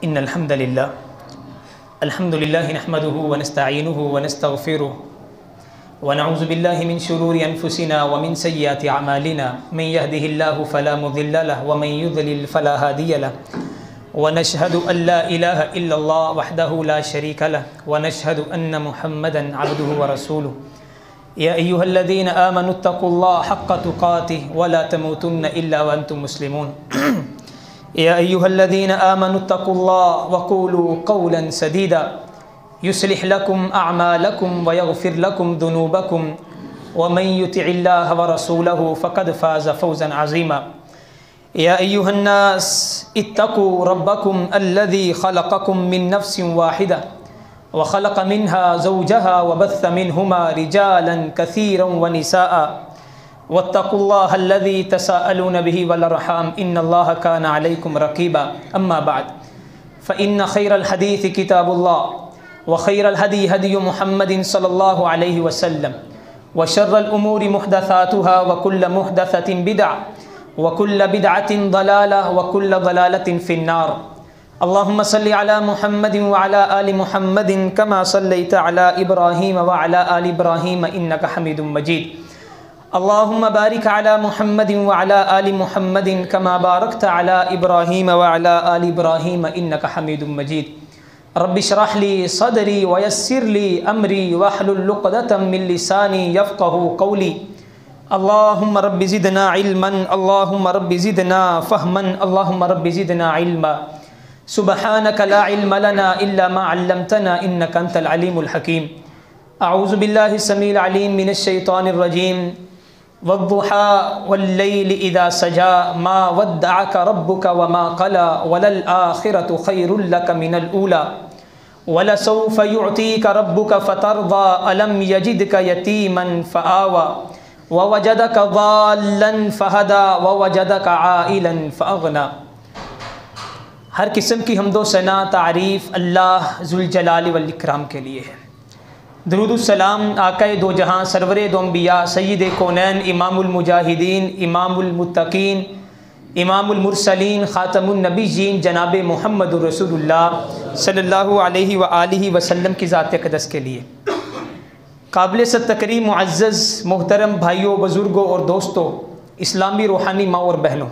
إن الحمد لله نحمده ونستعينه ونستغفره ونعوذ بالله من شرور أنفسنا ومن سيئات أعمالنا من يهده الله فلا مضل له ومن يضلل فلا هادي له ونشهد أن لا إله إلا الله وحده لا شريك له ونشهد أن محمدا عبده ورسوله يا أيها الذين آمنوا اتقوا الله حق تقاته ولا تموتن إلا وأنتم مسلمون يا أيها الذين آمنوا اتقوا الله وقولوا قولا سديدا يصلح لكم أعمالكم ويغفر لكم ذنوبكم ومن يطع الله ورسوله فقد فاز فوزا عظيما يا أيها الناس اتقوا ربكم الذي خلقكم من نفس واحدة وخلق منها زوجها وبث منهما رجالا كثيرا ونساء واتقوا الله الذي تساءلون به والأرحام إن الله كان عليكم رقيبا أما بعد فإن خير الحديث كتاب الله وخير الهدي هدي محمد صلى الله عليه وسلم وشر الأمور محدثاتها وكل محدثة بدعة وكل بدعة ضلالة وكل ضلالة في النار اللهم صل على محمد وعلى آل محمد كما صليت على إبراهيم وعلى آل إبراهيم إنك حميد مجيد اللهم بارك على محمد وعلى آل محمد كما باركت على إبراهيم وعلى آل إبراهيم إنك حميد مجيد رب اشرح لي صدري ويسر لي أمري واحلل عقدة من لساني يفقه قولي اللهم رب زدنا علما اللهم رب زدنا فهما اللهم رب زدنا علما سبحانك لا علم لنا إلا ما علمتنا إنك أنت العليم الحكيم أعوذ بالله السميع العليم من الشيطان الرجيم والضحى والليل إذا سجى ما ودعك ربك وما قلى وللآخرة خير لك من الأولى ولسوف يعطيك ربك فترضى ألم يجدك يتيما فآوى ووجدك ضالا فهدى ووجدك عائلا فأغنى. ہر قسم کی حمد و ثنا تعریف اللہ ذوالجلال والاکرام کے لیے ہے. درود السلام آقا دو جہاں سرور دو انبیاء سید کونین امام المجاہدین امام المتقین امام المرسلین خاتم النبیین جناب محمد رسول اللہ صلی اللہ علیہ وآلہ وسلم کی ذات اقدس کے لیے. قابل تکریم معزز محترم بھائیوں بزرگوں اور دوستوں اسلامی روحانی ماں اور بہنوں،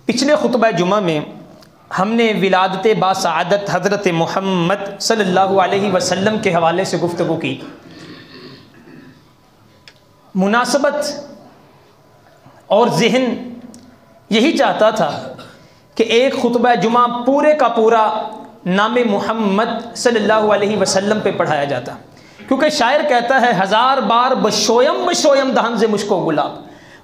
پچھلے خطبہ جمعہ میں ہم نے ولادت باسعادت حضرت محمد صلی اللہ علیہ وسلم کے حوالے سے گفتگو کی. مناسبت اور ذہن یہی چاہتا تھا کہ ایک خطبہ جمعہ پورے کا پورا نام محمد صلی اللہ علیہ وسلم پہ پڑھایا جاتا، کیونکہ شاعر کہتا ہے ہزار بار بشویم بشویم دہن سے مشکو گلاب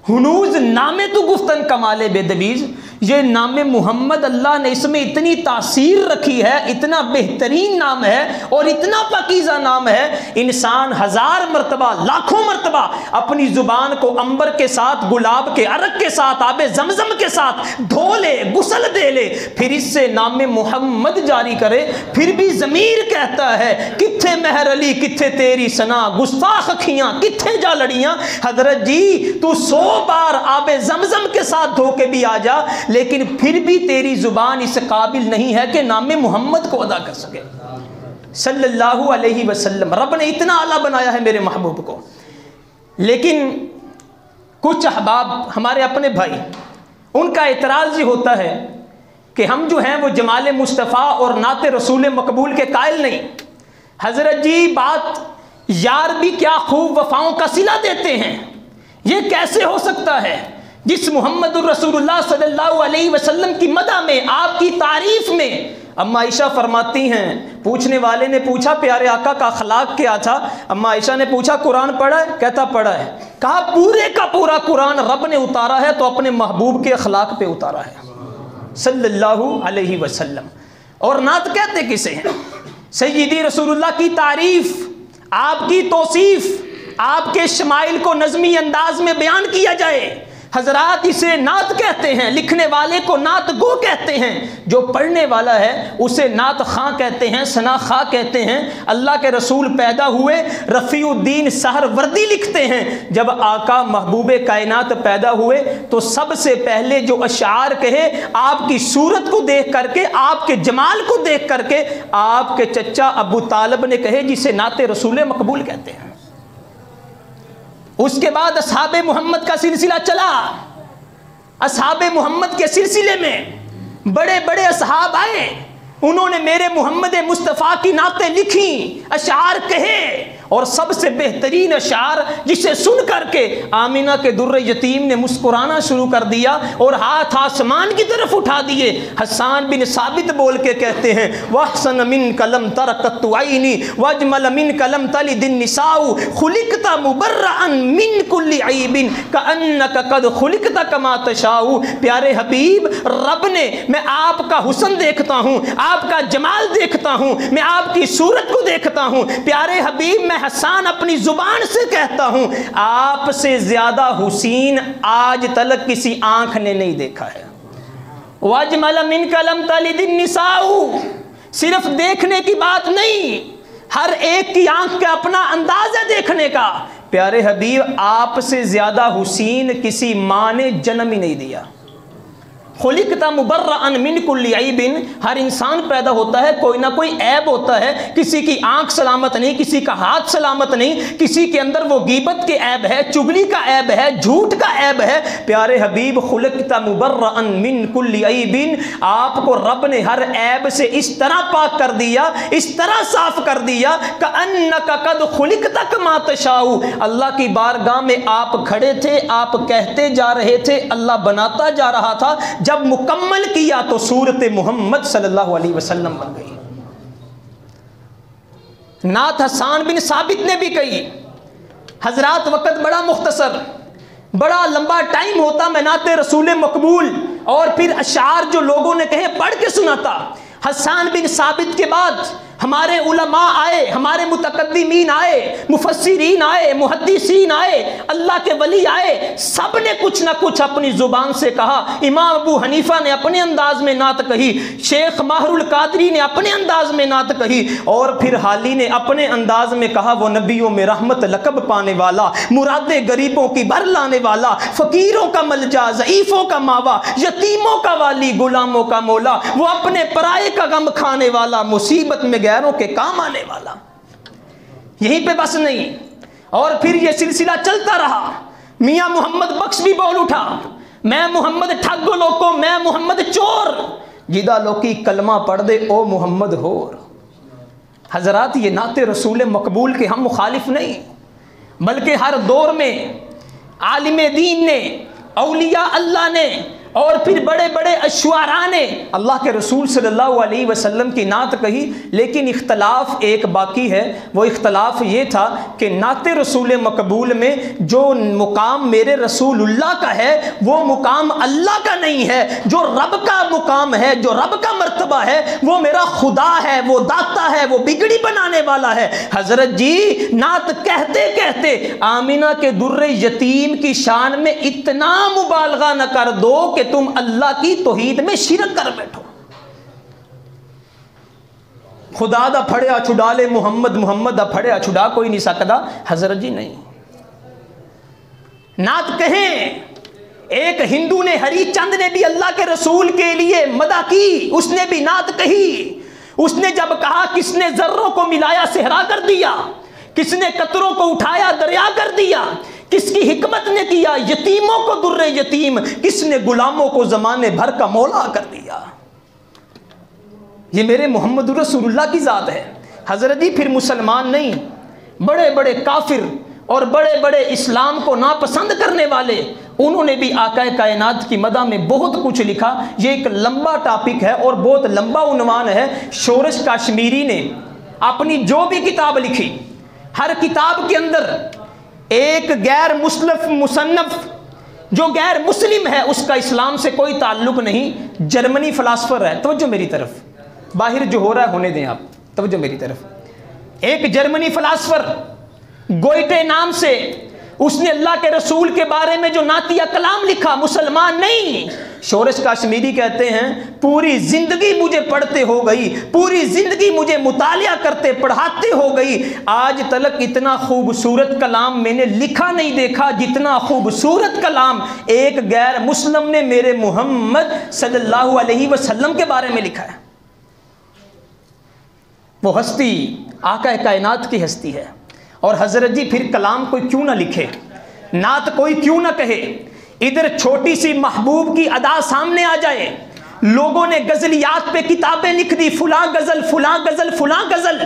ہنوز نام تو گفتن کمال بے دبیز. یہ نام محمد اللہ نے اس میں اتنی تاثیر رکھی ہے، اتنا بہترین نام ہے اور اتنا پاکیزہ نام ہے، انسان ہزار مرتبہ لاکھوں مرتبہ اپنی زبان کو عنبر کے ساتھ گلاب کے عرق کے ساتھ آب زمزم کے ساتھ دھو لے غسل دے لے پھر اس سے نام محمد جاری کرے، پھر بھی ضمیر کہتا ہے کتھے مہر علی کتھے تیری سنا گستاخ اکھیاں کتھے جا لڑیاں. حضرت جی تو 100 بار آب زمزم کے ساتھ دھو کے بھی آ جا لیکن پھر بھی تیری زبان اس قابل نہیں ہے کہ نام محمد کو ادا کر سکے صلی اللہ علیہ وسلم. رب نے اتنا اعلیٰ بنایا ہے میرے محبوب کو. لیکن کچھ احباب ہمارے اپنے بھائی، ان کا اعتراض یہ ہوتا ہے کہ ہم جو ہیں وہ جمال مصطفیٰ اور نعت رسول مقبول کے قائل نہیں. حضرت جی بات یار بھی کیا خوب وفاؤں کا صلہ دیتے ہیں، یہ کیسے ہو سکتا ہے جس محمد الرسول اللہ صلی اللہ علیہ وسلم کی مدح میں آپ کی تعریف میں. اما عائشہ فرماتی ہیں پوچھنے والے نے پوچھا پیارے آقا کا اخلاق کیا تھا؟ اما عائشہ نے پوچھا قرآن پڑھا ہے؟ کہتا پڑھا ہے. کہا پورے کا پورا قرآن رب نے اتارا ہے تو اپنے محبوب کے اخلاق پہ اتارا ہے صلی اللہ علیہ وسلم. اور نعت کہتے کسے ہیں؟ سیدی رسول اللہ کی تعریف، آپ کی توصیف، آپ کے شمائل کو نظمی انداز میں بیان کیا جائے، حضرات اسے نعت کہتے ہیں، لکھنے والے کو نعت گو کہتے ہیں، جو پڑھنے والا ہے اسے نعت خواں کہتے ہیں، ثنا خواں کہتے ہیں۔ اللہ کے رسول پیدا ہوئے، رفیع الدین سہروردی لکھتے ہیں جب آقا محبوب کائنات پیدا ہوئے تو سب سے پہلے جو اشعار کہے آپ کی صورت کو دیکھ کر کے، آپ کے جمال کو دیکھ کر کے آپ کے چچا ابو طالب نے کہے، جسے نعت رسول مقبول کہتے ہیں۔ اس کے بعد اصحاب محمد کا سلسلہ چلا۔ اصحاب محمد کے سلسلے میں بڑے بڑے اصحاب آئے، انہوں نے میرے محمد مصطفیٰ کی نعتیں لکھیں، اشعار کہے، اور سب سے بہترین اشعار جسے سن کر کے آمینہ کے در یتیم نے مسکرانا شروع کر دیا اور ہاتھ آسمان کی طرف اٹھا دیے۔ حسان بن ثابت بول کے کہتے ہیں وَأَحْسَنَ مِنْكَ لَمْ تَرَ قَطُّ عَيْنِي وَأَجْمَلَ مِنْكَ لَمْ تَلِدِ النِّسَاءُ خُلِقْتَ مُبَرَّأً مِنْ كُلِّ عَيْبٍ كَأَنَّكَ قَدْ خُلِقْتَ كَمَا تَشَاءُ۔ پیارے حبیب، رب نے، میں آپ کا حسن دیکھتا ہوں، آپ کا جمال دیکھتا ہوں، میں آپ کی صورت کو دیکھتا ہوں۔ پیارے حبیب، میں حسان اپنی زبان سے کہتا ہوں آپ سے زیادہ حسین آج تلک کسی آنکھ نے نہیں دیکھا ہے۔ وَأَجْمَلَ مِنْكَ لَمْ تَلِدِ النِّسَاءُ، صرف دیکھنے کی بات نہیں، ہر ایک کی آنکھ کا اپنا انداز ہے دیکھنے کا۔ پیارے حبیب، آپ سے زیادہ حسین کسی ماں نے جنم ہی نہیں دیا۔ خلقت مبرأ من کل عیب، ہر انسان پیدا ہوتا ہے کوئی نہ کوئی عیب ہوتا ہے، کسی کی آنکھ سلامت نہیں، کسی کا ہاتھ سلامت نہیں، کسی کے اندر وہ غیبت کے عیب ہے، چگلی کا عیب ہے، جھوٹ کا عیب ہے۔ پیارے حبیب، خلقت مبرأ من کل عیب، آپ کو رب نے ہر عیب سے اس طرح پاک کر دیا، اس طرح صاف کر دیا کأنک قد خلقت کما تشاء۔ اللہ کی بارگاہ میں آپ کھڑے تھے، آپ کہتے جا رہے تھے، اللہ بناتا جا رہا تھا، جب مکمل کیا تو صورت محمد صلی اللہ علیہ وسلم بن گئی۔ نعت حسان بن ثابت نے بھی کہی۔ حضرات، وقت بڑا مختصر، بڑا لمبا ٹائم ہوتا، میں نعت رسول مقبول اور پھر اشعار جو لوگوں نے کہے پڑھ کے سناتا۔ حسان بن ثابت کے بعد ہمارے علماء آئے، ہمارے متقدمین آئے، مفسرین آئے، محدثین آئے، اللہ کے ولی آئے، سب نے کچھ نہ کچھ اپنی زبان سے کہا۔ امام ابو حنیفہ نے اپنے انداز میں نعت کہی، شیخ ماہر القادری نے اپنے انداز میں نعت کہی، اور پھر حالی نے اپنے انداز میں کہا وہ نبیوں میں رحمت لقب پانے والا، مرادیں غریبوں کی بھر لانے والا، فقیروں کا ملجا، ضعیفوں کا ماوا، یتیموں کا والی، غلاموں کا مولا، وہ اپنے پرائے کا غم کھانے والا، مصیبت میں غیروں کے کام آنے والا۔ یہیں پہ بس نہیں، اور پھر یہ سلسلہ چلتا رہا۔ میاں محمد بخش بھی بول اٹھا، میں محمد ٹھگ لوکو، میں محمد چور، جدا لوکی کلمہ پڑھ دے او محمد ہور۔ حضرات، یہ نعت رسول مقبول کے ہم مخالف نہیں، بلکہ ہر دور میں عالم دین نے، اولیاء اللہ نے، اور پھر بڑے بڑے اشعراء نے اللہ کے رسول صلی اللہ علیہ وسلم کی نعت کہی۔ لیکن اختلاف ایک باقی ہے، وہ اختلاف یہ تھا کہ نعت رسول مقبول میں جو مقام میرے رسول اللہ کا ہے وہ مقام اللہ کا نہیں ہے، جو رب کا مقام ہے، جو رب کا مرتبہ ہے وہ میرا خدا ہے، وہ داتا ہے، وہ بگڑی بنانے والا ہے۔ حضرت جی، نعت کہتے کہتے آمینہ کے در یتیم کی شان میں اتنا مبالغہ نہ کر دو کہ تم اللہ کی توحید میں شرک کر بیٹھو۔ خدا دا پھڑیا چھڑا لے محمد، محمد دا پھڑیا چھڑا کوئی نہیں سکتا۔ حضرت جی نہیں، نعت کہیں۔ ایک ہندو نے، ہری چند نے بھی اللہ کے رسول کے لیے مدح کی، اس نے بھی نعت کہی۔ اس نے جب کہا کس نے ذروں کو ملایا صحرا کر دیا، کس نے قطروں کو اٹھایا دریا کر دیا، کس کی حکمت نے کیا یتیموں کو در یتیم، کس نے غلاموں کو زمانے بھر کا مولا کر دیا۔ یہ میرے محمد رسول اللہ کی ذات ہے۔ حضرت جی، پھر مسلمان نہیں، بڑے بڑے کافر اور بڑے بڑے اسلام کو ناپسند کرنے والے، انہوں نے بھی آقا کائنات کی مدح میں بہت کچھ لکھا۔ یہ ایک لمبا ٹاپک ہے اور بہت لمبا عنوان ہے۔ شورش کاشمیری نے اپنی جو بھی کتاب لکھی، ہر کتاب کے اندر ایک غیر مصنف جو غیر مسلم ہے، اس کا اسلام سے کوئی تعلق نہیں، جرمنی فلاسفر ہے۔ توجہ میری طرف، باہر جو ہو رہا ہے ہونے دیں آپ، توجہ میری طرف۔ ایک جرمنی فلاسفر گوئٹے نام سے اس نے اللہ کے رسول کے بارے میں جو نعتیہ کلام لکھا مسلمان نہیں. شورش کاشمیری کہتے ہیں پوری زندگی مجھے پڑھتے ہو گئی, پوری زندگی مجھے مطالعہ کرتے پڑھاتے ہو گئی, آج تلک اتنا خوبصورت کلام میں نے لکھا نہیں دیکھا جتنا خوبصورت کلام ایک غیر مسلم نے میرے محمد صلی اللہ علیہ وسلم کے بارے میں لکھا ہے. وہ ہستی آقا کائنات کی ہستی ہے. اور حضرت جی پھر کلام کوئی کیوں نہ لکھے, نعت کوئی کیوں نہ کہے, ادھر چھوٹی سی محبوب کی ادا سامنے آ جائے, لوگوں نے غزلیات پہ کتابیں لکھ دی, فلاں غزل فلاں غزل فلاں غزل,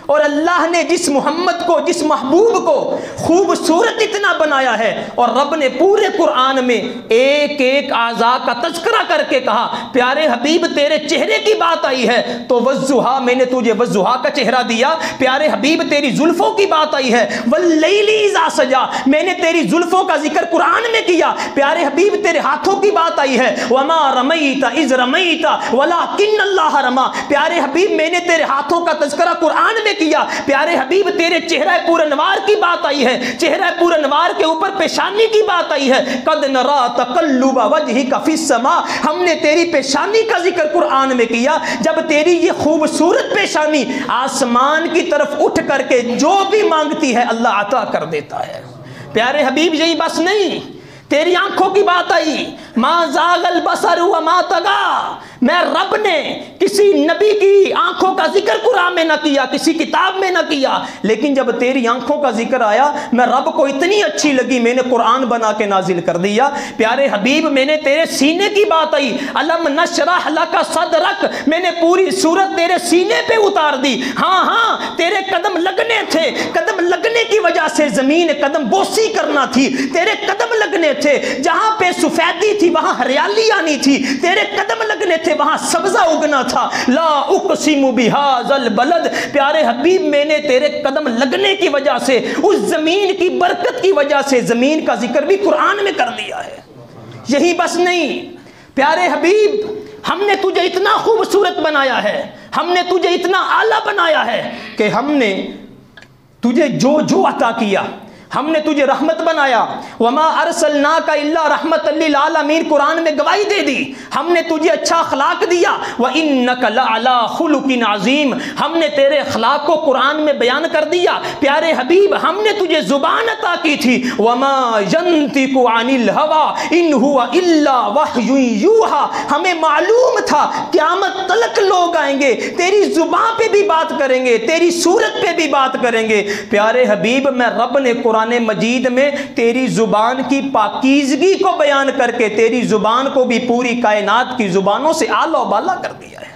اور اللہ نے جس محمد کو جس محبوب کو خوبصورت اتنا بنایا ہے, اور رب نے پورے قرآن میں ایک ایک اعضاء کا تذکرہ کر کے کہا پیارے حبیب تیرے چہرے کی بات آئی ہے تو والضحیٰ میں نے تجھے والضحیٰ کا چہرہ دیا, پیارے حبیب تیری زلفوں کی بات آئی ہے واللیل اذا سجا میں نے تیری زلفوں کا ذکر قرآن میں کیا, پیارے حبیب تیرے ہاتھوں کی بات آئی ہے وما رمیت اذ رمیت ولکن اللہ رما, پیارے حبیب میں نے تیرے ہاتھوں کا تذکرہ قرآن میں کیا, پیارے حبیب تیرے چہرہ پورنوار کی بات آئی ہے, چہرہ پورنوار کے اوپر پیشانی کی بات آئی ہے, قد نرا تقلب وجہک فی السماء ہم نے تیری پیشانی کا ذکر قرآن میں کیا. جب تیری یہ خوبصورت پیشانی آسمان کی طرف اٹھ کر کے جو بھی مانگتی ہے اللہ عطا کر دیتا ہے. پیارے حبیب یہی بس نہیں, تیری آنکھوں کی بات آئی ما زاغ البصر وما طغى, میں رب نے کسی نبی کی آنکھوں کا ذکر قرآن میں نہ کیا, کسی کتاب میں نہ کیا, لیکن جب تیری آنکھوں کا ذکر آیا میں رب کو اتنی اچھی لگی میں نے قرآن بنا کے نازل کر دیا. پیارے حبیب میں نے تیرے سینے کی بات آئی الم نشرح لک صدرک میں نے پوری صورت تیرے سینے پہ اتار دی. ہاں تیرے قدم لگنے تھے, قدم لگنے کی وجہ سے زمین قدم بوسی کرنا تھی, تیرے قدم لگنے تھے جہاں پہ سفیدی تھی وہاں ہریالی آنی تھی, تیرے قدم لگنے تھے وہاں سبزہ اگنا تھا. لا اقسم بہذا البلد, پیارے حبیب میں نے تیرے قدم لگنے کی وجہ سے اس زمین کی برکت کی وجہ سے زمین کا ذکر بھی قرآن میں کر دیا ہے. یہی بس نہیں پیارے حبیب ہم نے تجھے اتنا خوبصورت بنایا ہے, ہم نے تجھے اتنا اعلیٰ بنایا ہے کہ ہم نے تجھے جو جو عطا کیا, ہم نے تجھے رحمت بنایا وما ارسلناک الا رحمت للعالمین قرآن میں گواہی دے دی, ہم نے تجھے اچھا اخلاق دیا وانک لعلی خلق عظیم ہم نے تیرے اخلاق کو قرآن میں بیان کر دیا. پیارے حبیب ہم نے تجھے زبان عطا کی تھی وما ينطق عن الهوى ان هو الا وحی یوحى, ہمیں معلوم تھا قیامت تلک لوگ آئیں گے تیری زبان پہ بھی بات کریں گے, تیری صورت پہ بھی بات کریں گے. پیارے حبیب میں رب نے قرآن مجید میں تیری زبان کی پاکیزگی کو بیان کر کے تیری زبان کو بھی پوری کائنات کی زبانوں سے اعلیٰ و بالا کر دیا ہے.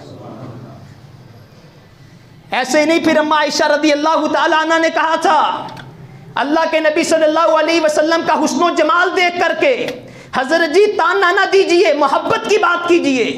ایسے نہیں پھر اما عائشہ رضی اللہ تعالیٰ عنہ نے کہا تھا اللہ کے نبی صلی اللہ علیہ وسلم کا حسن و جمال دیکھ کر کے حضرت جی تانا نہ دیجئے, محبت کی بات کیجئے,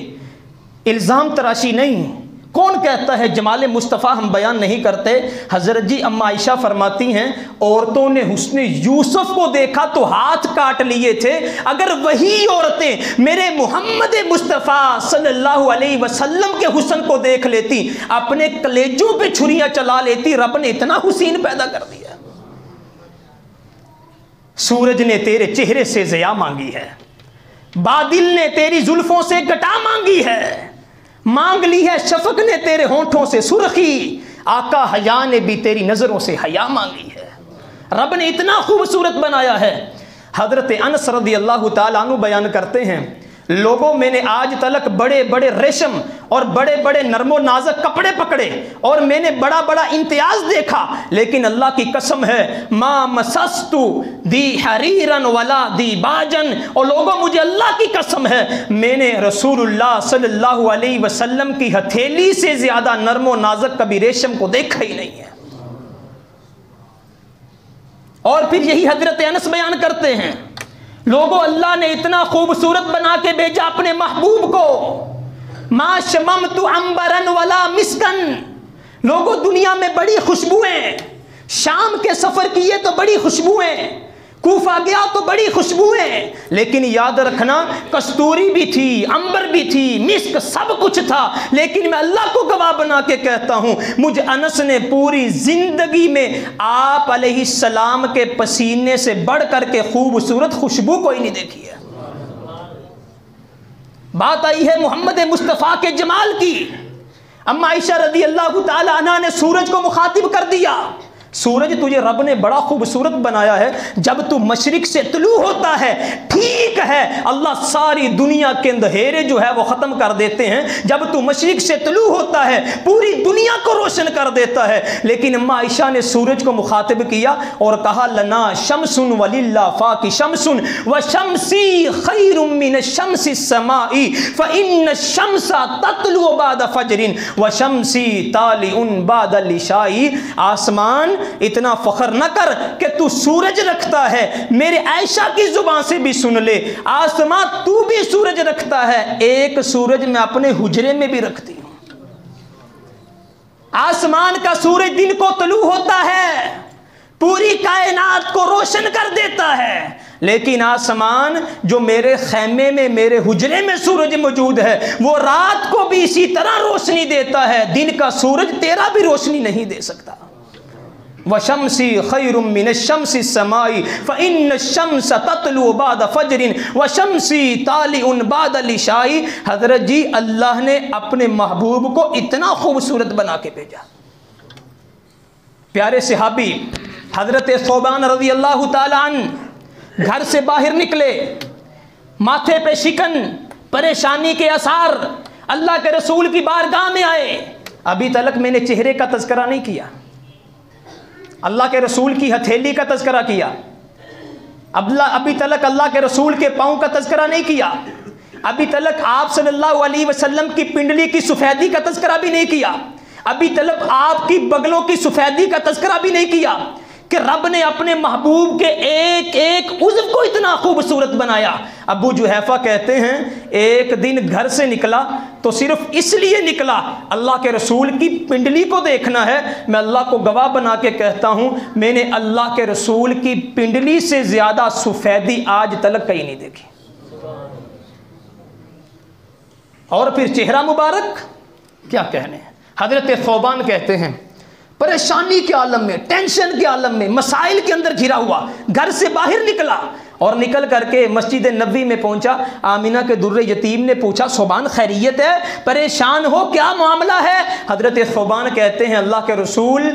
الزام تراشی نہیں. کون کہتا ہے جمال مصطفیٰ ہم بیان نہیں کرتے؟ حضرت جی اما عائشہ فرماتی ہیں عورتوں نے حسن یوسف کو دیکھا تو ہاتھ کاٹ لیے تھے, اگر وہی عورتیں میرے محمد مصطفیٰ صلی اللہ علیہ وسلم کے حسن کو دیکھ لیتی اپنے کلیجوں پہ چھریاں چلا لیتی. رب نے اتنا حسین پیدا کر دیا. سورج نے تیرے چہرے سے ضیاء مانگی ہے, بادل نے تیری زلفوں سے گٹا مانگی ہے, مانگ لی ہے شفق نے تیرے ہونٹوں سے سرخی, آقا حیا نے بھی تیری نظروں سے حیا مانگی ہے. رب نے اتنا خوبصورت بنایا ہے. حضرت انس رضی اللہ تعالیٰ عنہ بیان کرتے ہیں لوگوں میں نے آج تلک بڑے بڑے ریشم اور بڑے بڑے نرم و نازک کپڑے پکڑے اور میں نے بڑا بڑا امتیاز دیکھا, لیکن اللہ کی قسم ہے ما مسست دی حریرن ولا دی باجن, اور لوگوں مجھے اللہ کی قسم ہے میں نے رسول اللہ صلی اللہ علیہ وسلم کی ہتھیلی سے زیادہ نرم و نازک کبھی ریشم کو دیکھا ہی نہیں ہے. اور پھر یہی حضرت انس بیان کرتے ہیں لوگوں اللہ نے اتنا خوبصورت بنا کے بھیجا اپنے محبوب کو, ما شممت عنبرا ولا مسکن, لوگوں دنیا میں بڑی خوشبوئیں, شام کے سفر کیے تو بڑی خوشبوئیں, کوفہ گیا تو بڑی خوشبوئیں ہیں، لیکن یاد رکھنا کستوری بھی تھی، عنبر بھی تھی، مسک، سب کچھ تھا، لیکن میں اللہ کو گواہ بنا کے کہتا ہوں مجھ انس نے پوری زندگی میں آپ علیہ السلام کے پسینے سے بڑھ کر کے خوبصورت خوشبو کوئی نہیں دیکھی ہے۔ بات آئی ہے محمد مصطفیٰ کے جمال کی۔ اما عائشہ رضی اللہ تعالی عنہ نے سورج کو مخاطب کر دیا، سورج تجھے رب نے بڑا خوبصورت بنایا ہے، جب تو مشرق سے طلوع ہوتا ہے ٹھیک ہے اللہ ساری دنیا کے اندھیرے جو ہے وہ ختم کر دیتے ہیں، جب تو مشرق سے طلوع ہوتا ہے پوری دنیا کو روشن کر دیتا ہے، لیکن اما عائشہ نے سورج کو مخاطب کیا اور کہا لنا شمس وللہ فاک شمس وشمسی خیر من الشمس السماء فإن الشمس تطلع بعد فجر وشمسی طالع بعد العشاء۔ آسمان اتنا فخر نہ کر کہ تو سورج رکھتا ہے، میرے عائشہ کی زبان سے بھی سن لے، آسمان تو بھی سورج رکھتا ہے، ایک سورج میں اپنے حجرے میں بھی رکھتی ہوں۔ آسمان کا سورج دن کو طلوع ہوتا ہے، پوری کائنات کو روشن کر دیتا ہے، لیکن آسمان جو میرے خیمے میں میرے حجرے میں سورج موجود ہے وہ رات کو بھی اسی طرح روشنی دیتا ہے، دن کا سورج تیرا بھی روشنی نہیں دے سکتا۔ وَشَمْسِ خَيْرٌ مِّنَ الشَّمْسِ السَّمَاءِ فَإِنَّ الشَّمْسَ تَطْلُعُ بَعْدَ فَجْرٍ وَشَمْسِ طَالِعٌ بَعْدَ الْعِشَاءِ۔ حضرت جی اللہ نے اپنے محبوب کو اتنا خوبصورت بنا کے بھیجا۔ پیارے صحابی حضرت ثوبان رضی اللہ تعالی عنہ گھر سے باہر نکلے، ماتھے پہ شکن، پریشانی کے آثار، اللہ کے رسول کی بارگاہ میں آئے۔ ابھی تلک میں نے چہرے کا تذکرہ نہیں کیا، اللہ کے رسول کی ہتھیلی کا تذکرہ کیا، ابھی تلک اللہ کے رسول کے پاؤں کا تذکرہ نہیں کیا، ابھی تلک آپ صلی اللہ علیہ وسلم کی پنڈلی کی سفیدی کا تذکرہ بھی نہیں کیا، ابھی تلک آپ کی بغلوں کی سفیدی کا تذکرہ بھی نہیں کیا کہ رب نے اپنے محبوب کے ایک ایک عضو کو اتنا خوبصورت بنایا۔ ابو جحیفہ کہتے ہیں ایک دن گھر سے نکلا تو صرف اس لیے نکلا اللہ کے رسول کی پنڈلی کو دیکھنا ہے، میں اللہ کو گواہ بنا کے کہتا ہوں میں نے اللہ کے رسول کی پنڈلی سے زیادہ سفیدی آج تلک کہیں نہیں دیکھی۔ اور پھر چہرہ مبارک کیا کہنے ہیں، حضرت ثوبان کہتے ہیں پریشانی کے عالم میں، ٹینشن کے عالم میں، مسائل کے اندر گھرا ہوا گھر سے باہر نکلا اور نکل کر کے مسجد نبوی میں پہنچا۔ آمینہ کے در یتیم نے پوچھا ثوبان خیریت ہے، پریشان ہو، کیا معاملہ ہے؟ حضرت ثوبان کہتے ہیں اللہ کے رسول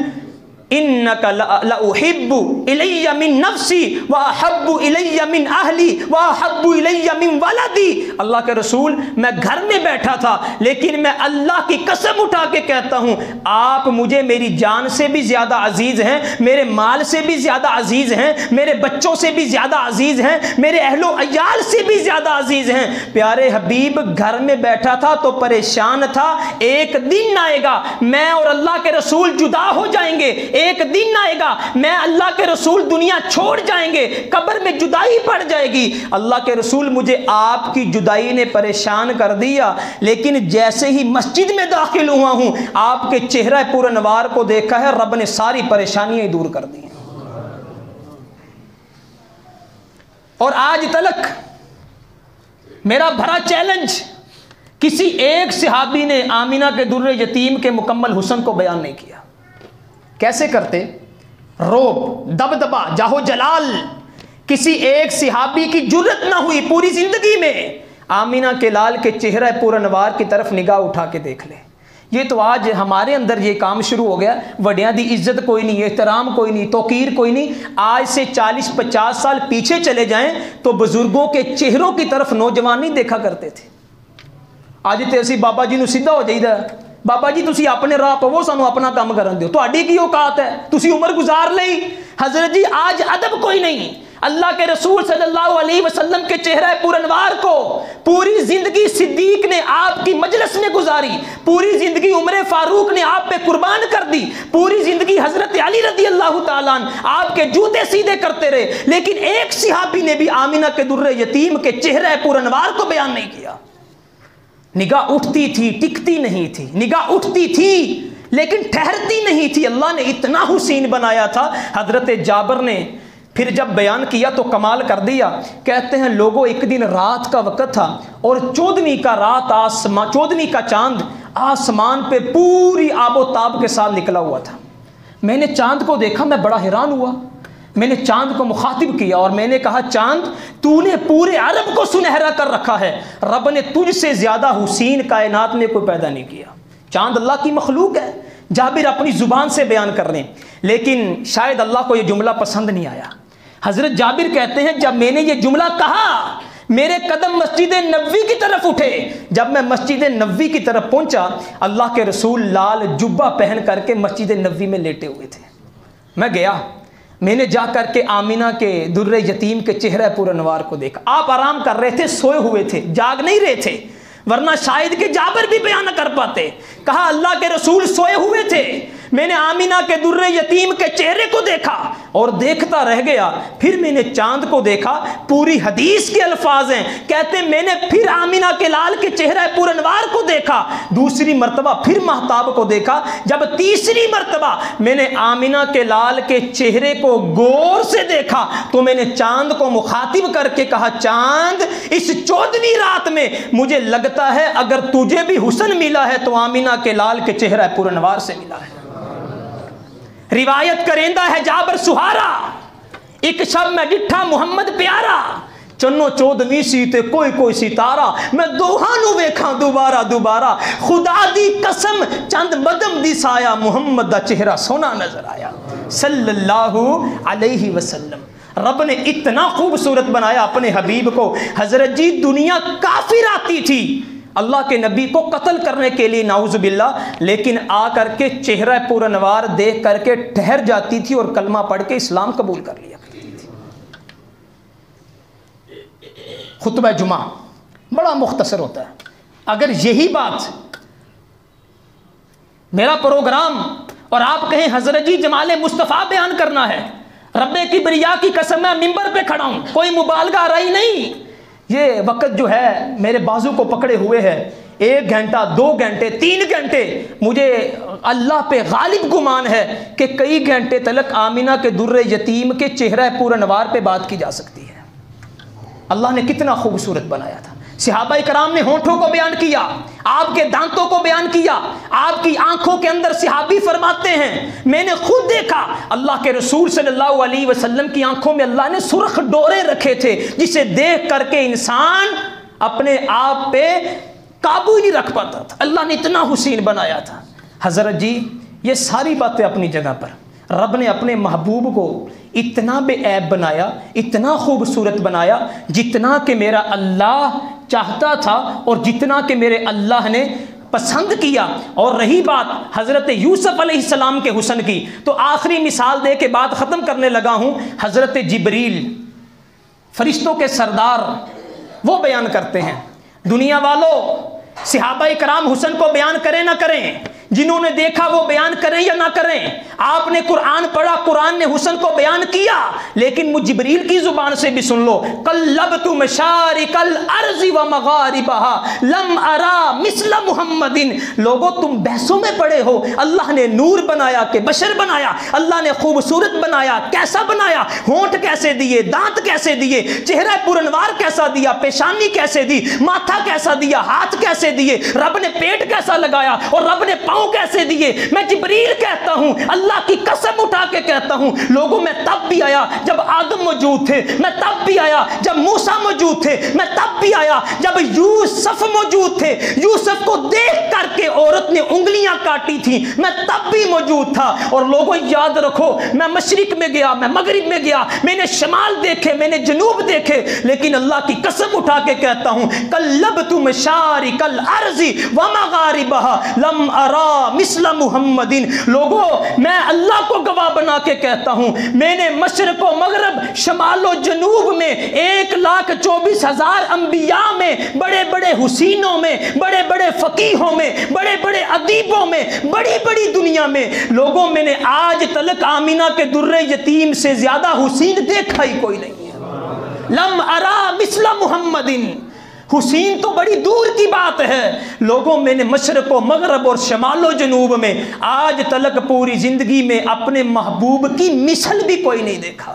انک لأحب الی من نفسی واحب الی من اہلی واحب الی من ولدی۔ اللہ کے رسول میں گھر میں بیٹھا تھا لیکن میں اللہ کی قسم اٹھا کے کہتا ہوں آپ مجھے میری جان سے بھی زیادہ عزیز ہیں، میرے مال سے بھی زیادہ عزیز ہیں، میرے بچوں سے بھی زیادہ عزیز ہیں، میرے اہل و عیال سے بھی زیادہ عزیز ہیں۔ پیارے حبیب گھر میں بیٹھا تھا تو پریشان تھا، ایک دن آئے گا میں اور اللہ کے رسول جدا ہو جائیں گے، ایک دن آئے گا میں اللہ کے رسول دنیا چھوڑ جائیں گے، قبر میں جدائی پڑ جائے گی۔ اللہ کے رسول مجھے آپ کی جدائی نے پریشان کر دیا، لیکن جیسے ہی مسجد میں داخل ہوا ہوں آپ کے چہرہ پر انوار کو دیکھا ہے، رب نے ساری پریشانیاں دور کر دی۔ اور آج تلک میرا بھرا چیلنج، کسی ایک صحابی نے آمینہ کے در یتیم کے مکمل حسن کو بیان نہیں کیا۔ کیسے کرتے؟ روب، دبدبا، جاہو جلال، کسی ایک صحابی کی جرت نہ ہوئی پوری زندگی میں آمینہ کے لال کے چہرہ پر انوار کی طرف نگاہ اٹھا کے دیکھ لے۔ یہ تو آج ہمارے اندر یہ کام شروع ہو گیا، وڈیاں دی عزت کوئی نہیں، احترام کوئی نہیں، توقیر کوئی نہیں۔ آج سے 40-50 سال پیچھے چلے جائیں تو بزرگوں کے چہروں کی طرف نوجوان نہیں دیکھا کرتے تھے۔ آج تے اسی بابا جی نو سیدھا ہو جائیدا، بابا جی تسی اپنے راہ پو، سانو اپنا کام کرن دیو، تہاڈی کی اوقات ہے، تسی عمر گزار لئی۔ حضرت جی آج ادب کوئی نہیں۔ اللہ کے رسول صلی اللہ علیہ وسلم کے چہرہ پر انوار کو پوری زندگی صدیق نے آپ کی مجلس میں گزاری، پوری زندگی عمر فاروق نے آپ پہ قربان کر دی، پوری زندگی حضرت علی رضی اللہ تعالیٰ عنہ آپ کے جوتے سیدھے کرتے رہے، لیکن ایک صحابی نے بھی آمینہ کے در یتیم کے چہرہ پر انوار کو بیان نہیں کیا۔ نگاہ اٹھتی تھی، ٹکتی نہیں تھی، نگاہ اٹھتی تھی لیکن ٹھہرتی نہیں تھی۔ اللہ نے اتنا حسین بنایا تھا، حضرت جابر نے پھر جب بیان کیا تو کمال کر دیا. کہتے ہیں لوگوں ایک دن رات کا وقت تھا اور 14ویں کا چاند آسمان پہ پوری آب و تاب کے ساتھ نکلا ہوا تھا. میں نے چاند کو دیکھا, میں بڑا حیران ہوا. میں نے چاند کو مخاطب کیا اور میں نے کہا چاند تو نے پورے عرب کو سنہرا کر رکھا ہے, رب نے تجھ سے زیادہ حسین کائنات میں کوئی پیدا نہیں کیا. چاند اللہ کی مخلوق ہے. جابر اپنی زبان سے بیان کر رہے ہیں, لیکن شاید اللہ کو یہ جملہ پسند نہیں آیا. حضرت جابر کہتے ہیں جب میں نے یہ جملہ کہا میرے قدم مسجد نبوی کی طرف اٹھے. جب میں مسجد نبوی کی طرف پہنچا, اللہ کے رسول لال جبہ پہن کر کے مسجد نبوی میں لیٹے ہوئے تھے. میں گیا, میں نے جا کر کے آمینہ کے در یتیم کے چہرہ پر انوار کو دیکھا. آپ آرام کر رہے تھے, سوئے ہوئے تھے, جاگ نہیں رہے تھے, ورنہ شاید کہ جابر بھی بیان کر پاتے. کہا اللہ کے رسول سوئے ہوئے تھے. میں نے آمینہ کے در یتیم کے چہرے کو دیکھا اور دیکھتا رہ گیا. پھر میں نے چاند کو دیکھا. پوری حدیث کے الفاظ ہیں, کہتے میں نے پھر آمینہ کے لال کے چہرہ پر انوار کو دیکھا. دوسری مرتبہ پھر مہتاب کو دیکھا. جب تیسری مرتبہ میں نے آمینہ کے لال کے چہرے کو غور سے دیکھا تو میں نے چاند کو مخاطب کر کے کہا چاند اس 14ویں رات میں مجھے لگتا ہے اگر تجھے بھی حسن ملا ہے تو آمینہ کے لال کے چہرہ پر انوار سے ملا ہے. روایت کرندہ ہے جابر سہارا, ایک شب میں ڈٹھا محمد پیارا, چنو 14ویں سی تے کوئی ستارہ, میں دوہاں نو ویکھاں دوبارہ خدا دی قسم چند مدم دی سایا محمد دا چہرہ سونا نظر آیا صلی اللہ علیہ وسلم. رب نے اتنا خوبصورت بنایا اپنے حبیب کو. حضرت جی دنیا کافر آتی تھی اللہ کے نبی کو قتل کرنے کے لیے نعوذ باللہ, لیکن آ کر کے چہرہ پر انوار دیکھ کر کے ٹھہر جاتی تھی اور کلمہ پڑھ کے اسلام قبول کر لیا کرتی تھی. خطبہ جمعہ بڑا مختصر ہوتا ہے. اگر یہی بات میرا پروگرام اور آپ کہیں حضرت جی جمال مصطفیٰ بیان کرنا ہے, رب کبریا کی قسم میں ممبر پہ کھڑا ہوں, کوئی مبالغہ رہی نہیں. یہ وقت جو ہے میرے بازو کو پکڑے ہوئے ہے, 1 گھنٹہ 2 گھنٹے 3 گھنٹے مجھے اللہ پہ غالب گمان ہے کہ کئی گھنٹے تلک آمینہ کے در یتیم کے چہرہ پر انوار پہ بات کی جا سکتی ہے. اللہ نے کتنا خوبصورت بنایا تھا. صحابہ کرام نے ہونٹوں کو بیان کیا, آپ کے دانتوں کو بیان کیا, آپ کی آنکھوں کے اندر صحابی فرماتے ہیں میں نے خود دیکھا اللہ کے رسول صلی اللہ علیہ وسلم کی آنکھوں میں اللہ نے سرخ ڈورے رکھے تھے جسے دیکھ کر کے انسان اپنے آپ پہ قابو نہیں رکھ پاتا تھا. اللہ نے اتنا حسین بنایا تھا. حضرت جی یہ ساری باتیں اپنی جگہ پر, رب نے اپنے محبوب کو اتنا بے عیب بنایا, اتنا خوبصورت بنایا جتنا کہ میرا اللہ چاہتا تھا اور جتنا کہ میرے اللہ نے پسند کیا. اور رہی بات حضرت یوسف علیہ السلام کے حسن کی, تو آخری مثال دے کے بات ختم کرنے لگا ہوں. حضرت جبریل فرشتوں کے سردار وہ بیان کرتے ہیں, دنیا والوں صحابہ کرام حسن کو بیان کریں نہ کریں, جنہوں نے دیکھا وہ بیان کریں یا نہ کریں. آپ نے قرآن پڑھا, قرآن نے حسن کو بیان کیا, لیکن مجھ جبریل کی زبان سے بھی سن لو قلبت مشارق الارض ومغاربها لم ارا مثل محمد. لوگوں تم بحثوں میں پڑے ہو, اللہ نے نور بنایا کہ بشر بنایا, اللہ نے خوبصورت بنایا کیسا بنایا, ہونٹ کیسے دیے, دانت کیسے دیے, چہرہ پر انوار کیسا دیا, پیشانی کیسے دی, ماتھا کیسا دیا, ہاتھ کیسے دیے, رب نے پیٹ کیسا لگایا اور رب نے پاؤں کیسے دیے. میں جبریل کہتا ہوں, اللہ کی قسم اٹھا کے کہتا ہوں, لوگوں میں تب بھی آیا جب آدم موجود تھے, میں تب بھی آیا جب موسیٰ موجود تھے, میں تب بھی آیا جب یوسف موجود تھے. یوسف کو دیکھ کر کے عورت نے انگلیاں کاٹی تھی, میں تب بھی موجود تھا. اور لوگوں یاد رکھو, میں مشرق میں گیا, میں مغرب میں گیا, میں نے شمال دیکھے, میں نے جنوب دیکھے, لیکن اللہ کی قسم اٹھا کے کہتا ہوں قلبت مشارق الارض ومغاربها لم ارا مثل محمد. لوگوں میں اللہ کو گواہ بنا کے کہتا ہوں, میں نے مشرق و مغرب, شمال و جنوب میں 1,24,000 انبیاء میں, بڑے بڑے حسینوں میں, بڑے بڑے فقیہوں میں, بڑے بڑے ادیبوں میں, بڑی بڑی دنیا میں, لوگوں میں نے آج تلک آمینہ کے در یتیم سے زیادہ حسین دیکھا ہی کوئی نہیں ہے. لم ارا مثل محمد. حسین تو بڑی دور کی بات ہے. لوگوں میں نے مشرق و مغرب اور شمال و جنوب میں آج تلک پوری زندگی میں اپنے محبوب کی مثل بھی کوئی نہیں دیکھا.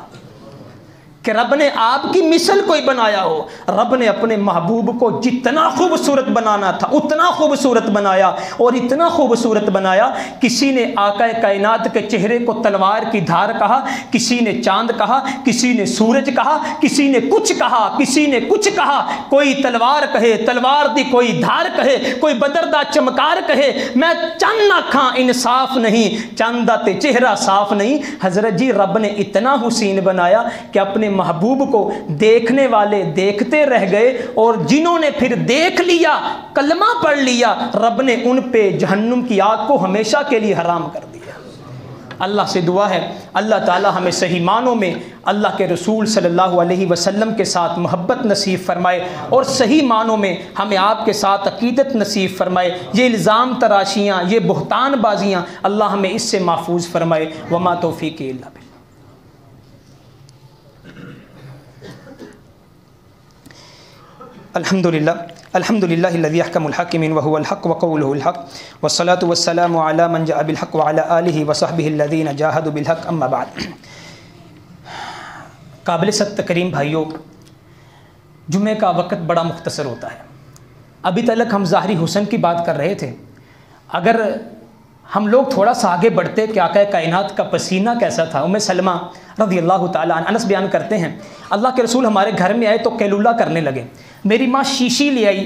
کہ رب نے آپ کی مثل کوئی بنایا ہو. رب نے اپنے محبوب کو جتنا خوبصورت بنانا تھا اتنا خوبصورت بنایا, اور اتنا خوبصورت بنایا کسی نے آقا کائنات کے چہرے کو تلوار کی دھار کہا, کسی نے چاند کہا, کسی نے سورج کہا, کسی نے کچھ کہا, کسی نے کچھ کہا. کوئی تلوار کہے تلوار دی, کوئی دھار کہے, کوئی بدر دا چمکار کہے. میں چند نہ کھاں انصاف نہیں, چند دا تے چہرہ صاف نہیں. حضرت جی رب نے اتنا حسین بنایا کہ اپنے محبوب کو دیکھنے والے دیکھتے رہ گئے, اور جنہوں نے پھر دیکھ لیا کلمہ پڑھ لیا رب نے ان پہ جہنم کی آگ کو ہمیشہ کے لیے حرام کر دیا. اللہ سے دعا ہے اللہ تعالی ہمیں صحیح معنوں میں اللہ کے رسول صلی اللہ علیہ وسلم کے ساتھ محبت نصیب فرمائے, اور صحیح معنوں میں ہمیں آپ کے ساتھ عقیدت نصیب فرمائے. یہ الزام تراشیاں, یہ بہتان بازیاں اللہ ہمیں اس سے محفوظ فرمائے. وما توفیقی الا باللہ. الحمد للہ الذی احکم الحاکمین وهو الحق وقوله الحق والصلاة والسلام علی من جاء بالحق وعلى آلہ وصحبہ الذین جاہدوا بالحق. اما بعد, قابل صد تکریم بھائیوں, جمعے کا وقت بڑا مختصر ہوتا ہے. ابھی تک ہم ظاہری حسن کی بات کر رہے تھے. اگر ہم لوگ تھوڑا سا آگے بڑھتے کہ آقا کائنات کا پسینہ کیسا تھا. ام سلمہ رضی اللہ تعالیٰ عنہ, انس بیان کرتے ہیں اللہ کے رسول ہمارے گھر میں آئے تو قیلولہ کرنے لگے. میری ماں شیشی لے آئی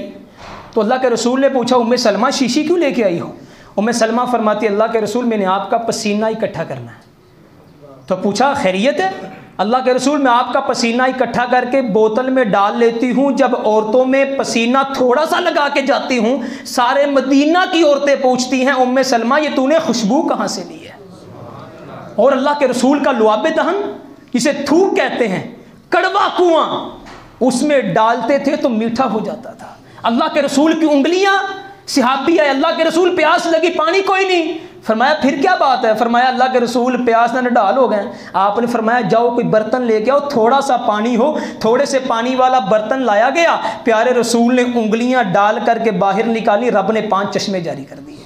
تو اللہ کے رسول نے پوچھا ام سلمہ شیشی کیوں لے کے آئی ہو؟ ام سلمہ فرماتی اللہ کے رسول میں نے آپ کا پسینہ اکٹھا کرنا ہے. تو پوچھا خیریت ہے؟ اللہ کے رسول میں آپ کا پسینہ اکٹھا کر کے بوتل میں ڈال لیتی ہوں, جب عورتوں میں پسینہ تھوڑا سا لگا کے جاتی ہوں سارے مدینہ کی عورتیں پوچھتی ہیں ام سلمہ یہ تو نے خوشبو کہاں سے لی ہے؟ اور اللہ کے رسول کا لعاب دہن جسے تھوک کہتے ہیں, کڑوا کنواں, اس میں ڈالتے تھے تو میٹھا ہو جاتا تھا. اللہ کے رسول کی انگلیاں, صحابی ہے اللہ کے رسول پیاس لگی پانی کوئی نہیں, فرمایا پھر کیا بات ہے؟ فرمایا اللہ کے رسول پیاس نہ ڈال ہو گئے. آپ نے فرمایا جاؤ کوئی برتن لے کے آؤ تھوڑا سا پانی ہو. تھوڑے سے پانی والا برتن لایا گیا, پیارے رسول نے انگلیاں ڈال کر کے باہر نکالی, رب نے 5 چشمے جاری کر دیے.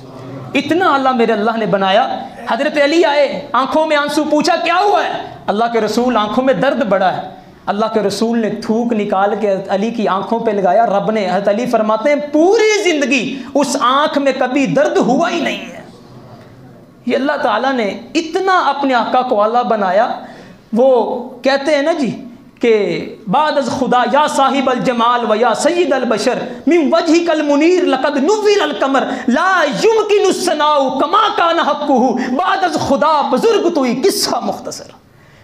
اتنا اللہ میرے اللہ نے بنایا. حضرت علی آئے, آنکھوں میں آنسو, پوچھا کیا ہوا ہے؟ اللہ کے رسول آنکھوں میں درد بڑا ہے. اللہ کے رسول نے تھوک نکال کے علی کی آنکھوں پہ لگایا. رب نے, حضرت علی فرماتے ہیں پوری زندگی اس آنکھ میں کبھی درد ہوا ہی نہیں ہے. یہ اللہ تعالیٰ نے اتنا اپنے آقا کو اعلیٰ بنایا. وہ کہتے ہیں نا جی کہ بعد از خدا یا صاحب الجمال و یا سید البشر من وجهک المنیر لقد نور القمر لا یمکن الثناء کما کان حقہ بعد از خدا بزرگ توئی قصہ مختصر.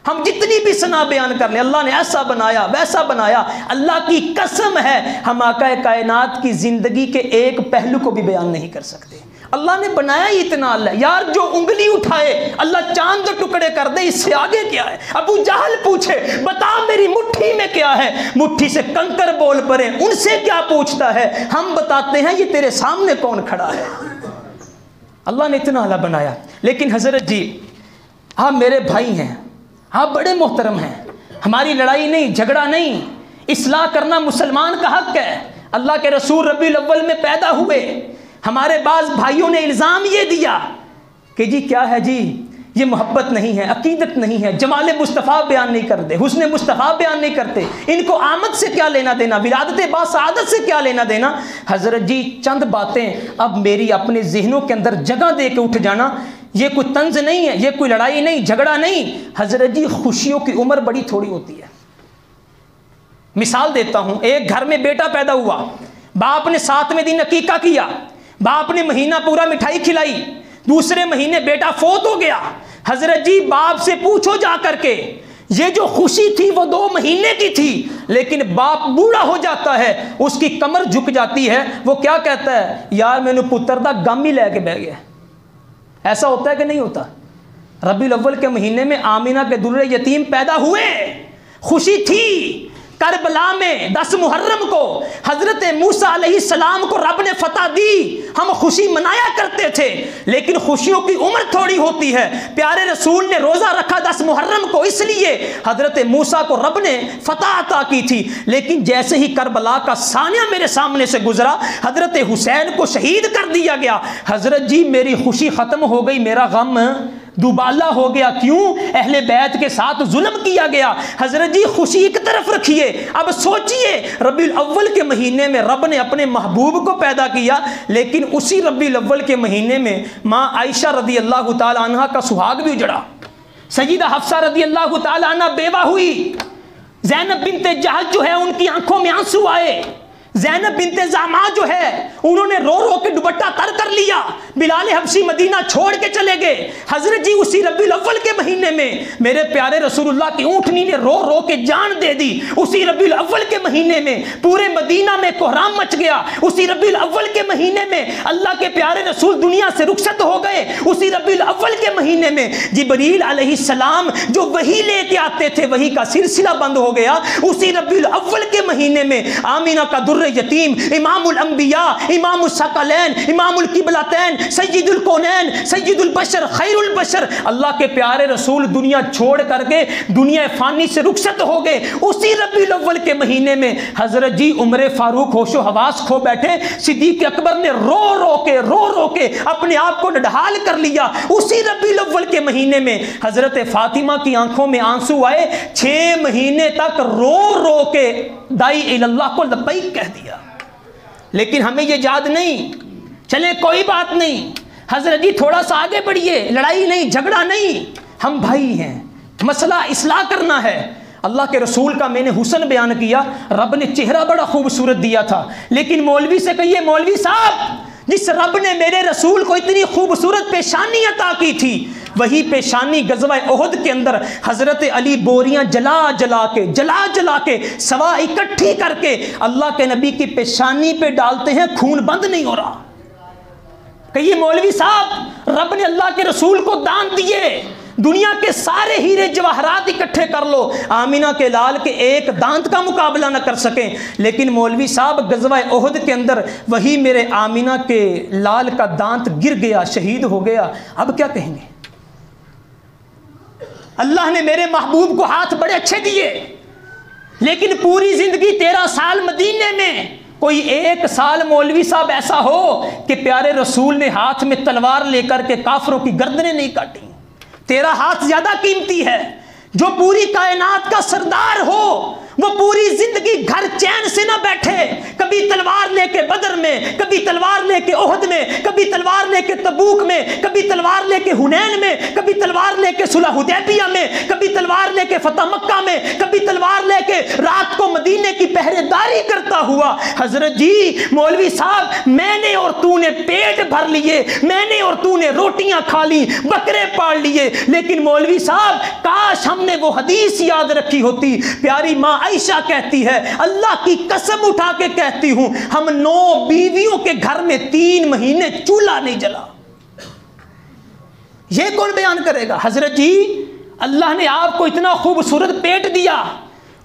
ہم جتنی بھی ثنا بیان کر لیں اللہ نے ایسا بنایا ویسا بنایا. اللہ کی قسم ہے ہم آقا کائنات کی زندگی کے ایک پہلو کو بھی بیان نہیں کر سکتے. اللہ نے بنایا ہی اتنا. اللہ یار جو انگلی اٹھائے اللہ چاند ٹکڑے کر دے, اس سے آگے کیا ہے؟ ابو جہل پوچھے بتا میری مٹھی میں کیا ہے, مٹھی سے کنکر بول پڑے ان سے کیا پوچھتا ہے؟ ہم بتاتے ہیں یہ تیرے سامنے کون کھڑا ہے. اللہ نے اتنا اعلیٰ بنایا. لیکن حضرت جی آپ میرے بھائی ہیں, آپ بڑے محترم ہیں, ہماری لڑائی نہیں جھگڑا نہیں, اصلاح کرنا مسلمان کا حق ہے. اللہ کے رسول ربیع الاول میں پیدا ہوئے. ہمارے بعض بھائیوں نے الزام یہ دیا کہ جی کیا ہے جی یہ محبت نہیں ہے, عقیدت نہیں ہے, جمال مصطفیٰ بیان نہیں کرتے, حسن مصطفیٰ بیان نہیں کرتے, ان کو آمد سے کیا لینا دینا, ولادت با سعادت سے کیا لینا دینا. حضرت جی چند باتیں اب میری اپنے ذہنوں کے اندر جگہ دے کے اٹھ جانا. یہ کوئی طنز نہیں ہے, یہ کوئی لڑائی نہیں جھگڑا نہیں. حضرت جی خوشیوں کی عمر بڑی تھوڑی ہوتی ہے. مثال دیتا ہوں, ایک گھر میں بیٹا پیدا ہوا, باپ نے 7ویں دن عقیقہ کیا, باپ نے مہینہ پورا مٹھائی کھلائی, دوسرے مہینے بیٹا فوت ہو گیا. حضرت جی باپ سے پوچھو جا کر کے یہ جو خوشی تھی وہ 2 مہینے کی تھی, لیکن باپ بوڑھا ہو جاتا ہے, اس کی کمر جھک جاتی ہے, وہ کیا کہتا ہے یار میں نے پتر دا غم ہی لے کے بہ گیا. ایسا ہوتا ہے کہ نہیں ہوتا؟ ربیع الاول کے مہینے میں آمینہ کے درے یتیم پیدا ہوئے, خوشی تھی. کربلا میں 10 محرم کو حضرت موسیٰ علیہ السلام کو رب نے فتح دی, ہم خوشی منایا کرتے تھے, لیکن خوشیوں کی عمر تھوڑی ہوتی ہے. پیارے رسول نے روزہ رکھا 10 محرم کو, اس لیے حضرت موسیٰ کو رب نے فتح عطا کی تھی. لیکن جیسے ہی کربلا کا ثانیہ میرے سامنے سے گزرا, حضرت حسین کو شہید کر دیا گیا. حضرت جی میری خوشی ختم ہو گئی, میرا غم دوبالا ہو گیا. کیوں؟ اہل بیت کے ساتھ ظلم کیا گیا. حضرت جی خوشی ایک طرف رکھیے, اب سوچئے ربیع الاول کے مہینے میں رب نے اپنے محبوب کو پیدا کیا, لیکن اسی ربیع الاول کے مہینے میں ماں عائشہ رضی اللہ تعالی عنہ کا سہاگ بھی اجڑا. سیدہ حفصہ رضی اللہ تعالی عنہ بیوہ ہوئی. زینب بنت جہش جو ہے ان کی آنکھوں میں آنسو آئے. زینب بنت زعما جو ہے انہوں نے رو رو کے دوپٹہ تر کر لیا. بلال حبشی مدینہ چھوڑ کے چلے گئے. حضرت جی اسی ربیع الاول کے مہینے میں میرے پیارے رسول اللہ کی اونٹنی نے رو رو کے جان دے دی. اسی ربیع الاول کے مہینے میں پورے مدینہ میں کوہرام مچ گیا. اسی ربیع الاول کے مہینے میں اللہ کے پیارے رسول دنیا سے رخصت ہو گئے. اسی ربیع الاول کے مہینے میں جبریل علیہ السلام جو وحی لے کے آتے تھے وحی کا سلسلہ بند ہو گیا. اسی ربیع الاول کے مہینے میں آمینہ کا در یتیم, امام الانبیاء, امام الثقلین, امام القبلتین, سید الکونین, سید البشر, خیر البشر, اللہ کے پیارے رسول دنیا چھوڑ کر کے دنیا فانی سے رخصت ہو گئے. اسی ربیع الاول کے مہینے میں حضرت جی عمر فاروق ہوش و حواس کھو بیٹھے. صدیق اکبر نے رو رو کے اپنے آپ کو نڈھال کر لیا. اسی ربیع الاول کے مہینے میں حضرت فاطمہ کی آنکھوں میں آنسو آئے. 6 مہینے تک رو رو کے دائی اللہ کو لبیک کہہ دیا. لیکن ہمیں یہ یاد نہیں. چلے کوئی بات نہیں حضرت جی تھوڑا سا آگے بڑھیے, لڑائی نہیں, جھگڑا نہیں, ہم بھائی ہیں, مسئلہ اصلاح کرنا ہے. اللہ کے رسول کا میں نے حسن بیان کیا, رب نے چہرہ بڑا خوبصورت دیا تھا, لیکن مولوی سے کہیے مولوی صاحب جس رب نے میرے رسول کو اتنی خوبصورت پیشانی عطا کی تھی وہی پیشانی غزوہ احد کے اندر حضرت علی بوریاں جلا جلا کے سوا اکٹھی کر کے اللہ کے نبی کی پیشانی پہ ڈالتے ہیں, خون بند نہیں ہو رہا. کہیے مولوی صاحب رب نے اللہ کے رسول کو دان دیے, دنیا کے سارے ہیرے جواہرات اکٹھے کر لو, آمینہ کے لال کے ایک دانت کا مقابلہ نہ کر سکیں. لیکن مولوی صاحب غزوہ احد کے اندر وہی میرے آمینہ کے لال کا دانت گر گیا, شہید ہو گیا. اب کیا کہیں گے؟ اللہ نے میرے محبوب کو ہاتھ بڑے اچھے دیے, لیکن پوری زندگی 13 سال مدینے میں کوئی 1 سال مولوی صاحب ایسا ہو کہ پیارے رسول نے ہاتھ میں تلوار لے کر کے کافروں کی گردنیں نہیں کاٹی. تیرا ہاتھ زیادہ قیمتی ہے. جو پوری کائنات کا سردار ہو وہ پوری زندگی گھر چین سے نہ بیٹھے, کبھی تلوار لے کے بدر میں, کبھی تلوار لے کے احد میں, کبھی تلوار لے کے تبوک میں, کبھی تلوار لے کے حنین میں, کبھی تلوار لے کے صلح حدیبیہ میں, کبھی تلوار لے کے فتح مکہ میں, کبھی تلوار لے کے رات کو مدینے کی پہرے داری کرتا ہوا. حضرت جی مولوی صاحب میں نے اور تو نے پیٹ بھر لیے, میں نے اور تو نے روٹیاں کھا لی, بکرے پال لیے, لیکن مولوی صاحب کاش ہم نے وہ حدیث یاد رکھی ہوتی. پیاری ماں عائشہ کہتی ہے اللہ کی قسم اٹھا کے کہتی ہوں ہم 9 بیویوں کے گھر میں 3 مہینے چولہا نہیں جلا. یہ کون بیان کرے گا؟ حضرت جی اللہ نے آپ کو اتنا خوبصورت پیٹ دیا,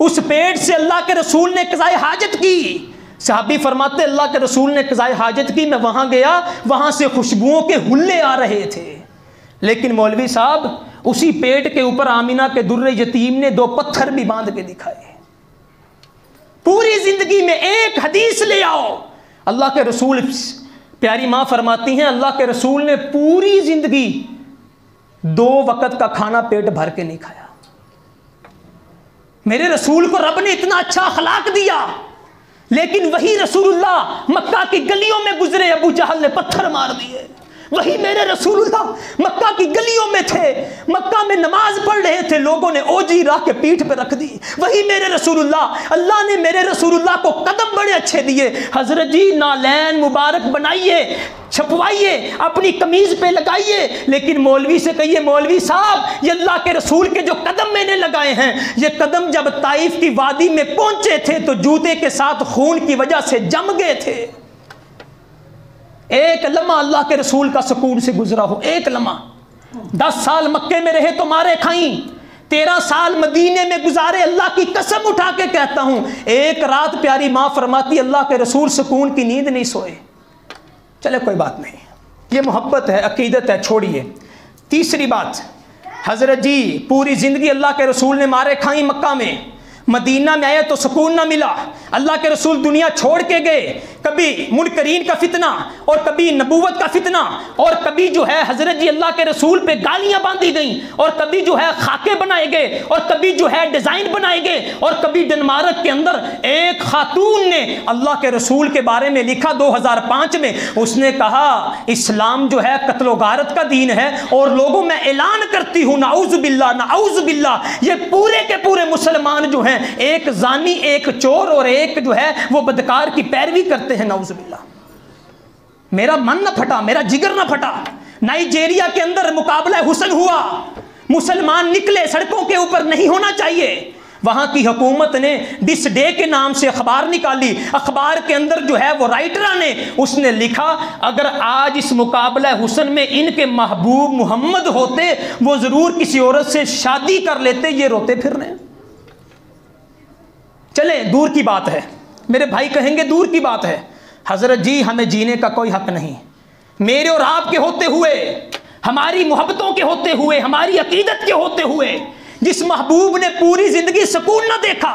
اس پیٹ سے اللہ کے رسول نے قضائے حاجت کی. صحابی فرماتے اللہ کے رسول نے قضائے حاجت کی, میں وہاں گیا, وہاں سے خوشبوؤں کے حلے آ رہے تھے. لیکن مولوی صاحب اسی پیٹ کے اوپر آمینہ کے در یتیم نے 2 پتھر بھی باندھ کے دکھائے. پوری زندگی میں ایک حدیث لے آؤ. اللہ کے رسول, پیاری ماں فرماتی ہیں اللہ کے رسول نے پوری زندگی 2 وقت کا کھانا پیٹ بھر کے نہیں کھایا. میرے رسول کو رب نے اتنا اچھا اخلاق دیا, لیکن وہی رسول اللہ مکہ کی گلیوں میں گزرے, ابو جہل نے پتھر مار دیے. وہی میرے رسول اللہ مکہ کی گلیوں میں تھے, مکہ میں نماز پڑھ رہے تھے, لوگوں نے اوجی راہ کے پیٹھ پہ رکھ دی. وہی میرے رسول اللہ نے میرے رسول اللہ کو قدم بڑے اچھے دیے. حضرت جی نالین مبارک بنائیے, چھپوائیے, اپنی قمیض پہ لگائیے, لیکن مولوی سے کہیے مولوی صاحب یہ اللہ کے رسول کے جو قدم میں نے لگائے ہیں, یہ قدم جب طائف کی وادی میں پہنچے تھے تو جوتے کے ساتھ خون کی وجہ سے جم گئے تھے. ایک لمحہ اللہ کے رسول کا سکون سے گزرا ہو, ایک لمحہ. 10 سال مکے میں رہے تو مارے کھائیں, 13 سال مدینے میں گزارے. اللہ کی قسم اٹھا کے کہتا ہوں ایک رات پیاری ماں فرماتی اللہ کے رسول سکون کی نیند نہیں سوئے. چلے کوئی بات نہیں, یہ محبت ہے, عقیدت ہے, چھوڑیے. تیسری بات, حضرت جی پوری زندگی اللہ کے رسول نے مارے کھائیں مکہ میں, مدینہ میں آئے تو سکون نہ ملا، اللہ کے رسول دنیا چھوڑ کے گئے، کبھی منکرین کا فتنہ اور کبھی نبوت کا فتنہ، اور کبھی جو ہے حضرت جی اللہ کے رسول پہ گالیاں باندھی گئیں، اور کبھی جو ہے خاکے بنائے گئے، اور کبھی جو ہے ڈیزائن بنائے گئے، اور کبھی ڈنمارک کے اندر ایک خاتون نے اللہ کے رسول کے بارے میں لکھا 2005 میں، اس نے کہا اسلام جو ہے قتل و غارت کا دین ہے، اور لوگوں میں اعلان کرتی ہوں نعوذ باللہ نعوذ باللہ، یہ پورے کے پورے مسلمان جو ہیں ایک زانی، ایک چور اور ایک جو ہے وہ بدکار کی پیروی کرتے ہیں، نعوذ باللہ۔ میرا من نہ پھٹا، میرا جگر نہ پھٹا۔ نائجیریا کے اندر مقابلہ حسن ہوا، مسلمان نکلے، سڑکوں کے اوپر نہیں ہونا چاہیے، وہاں کی حکومت نے ڈس ڈے کے نام سے اخبار نکالی، اخبار کے اندر جو ہے وہ رائٹرہ نے اس نے لکھا اگر آج اس مقابلہ حسن میں ان کے محبوب محمد ہوتے وہ ضرور کسی عورت سے شادی کر لیتے، یہ روتے پھر رہے ہیں۔ چلیں دور کی بات ہے، میرے بھائی کہیں گے دور کی بات ہے، حضرت جی ہمیں جینے کا کوئی حق نہیں، میرے اور آپ کے ہوتے ہوئے، ہماری محبتوں کے ہوتے ہوئے، ہماری عقیدت کے ہوتے ہوئے، جس محبوب نے پوری زندگی سکون نہ دیکھا،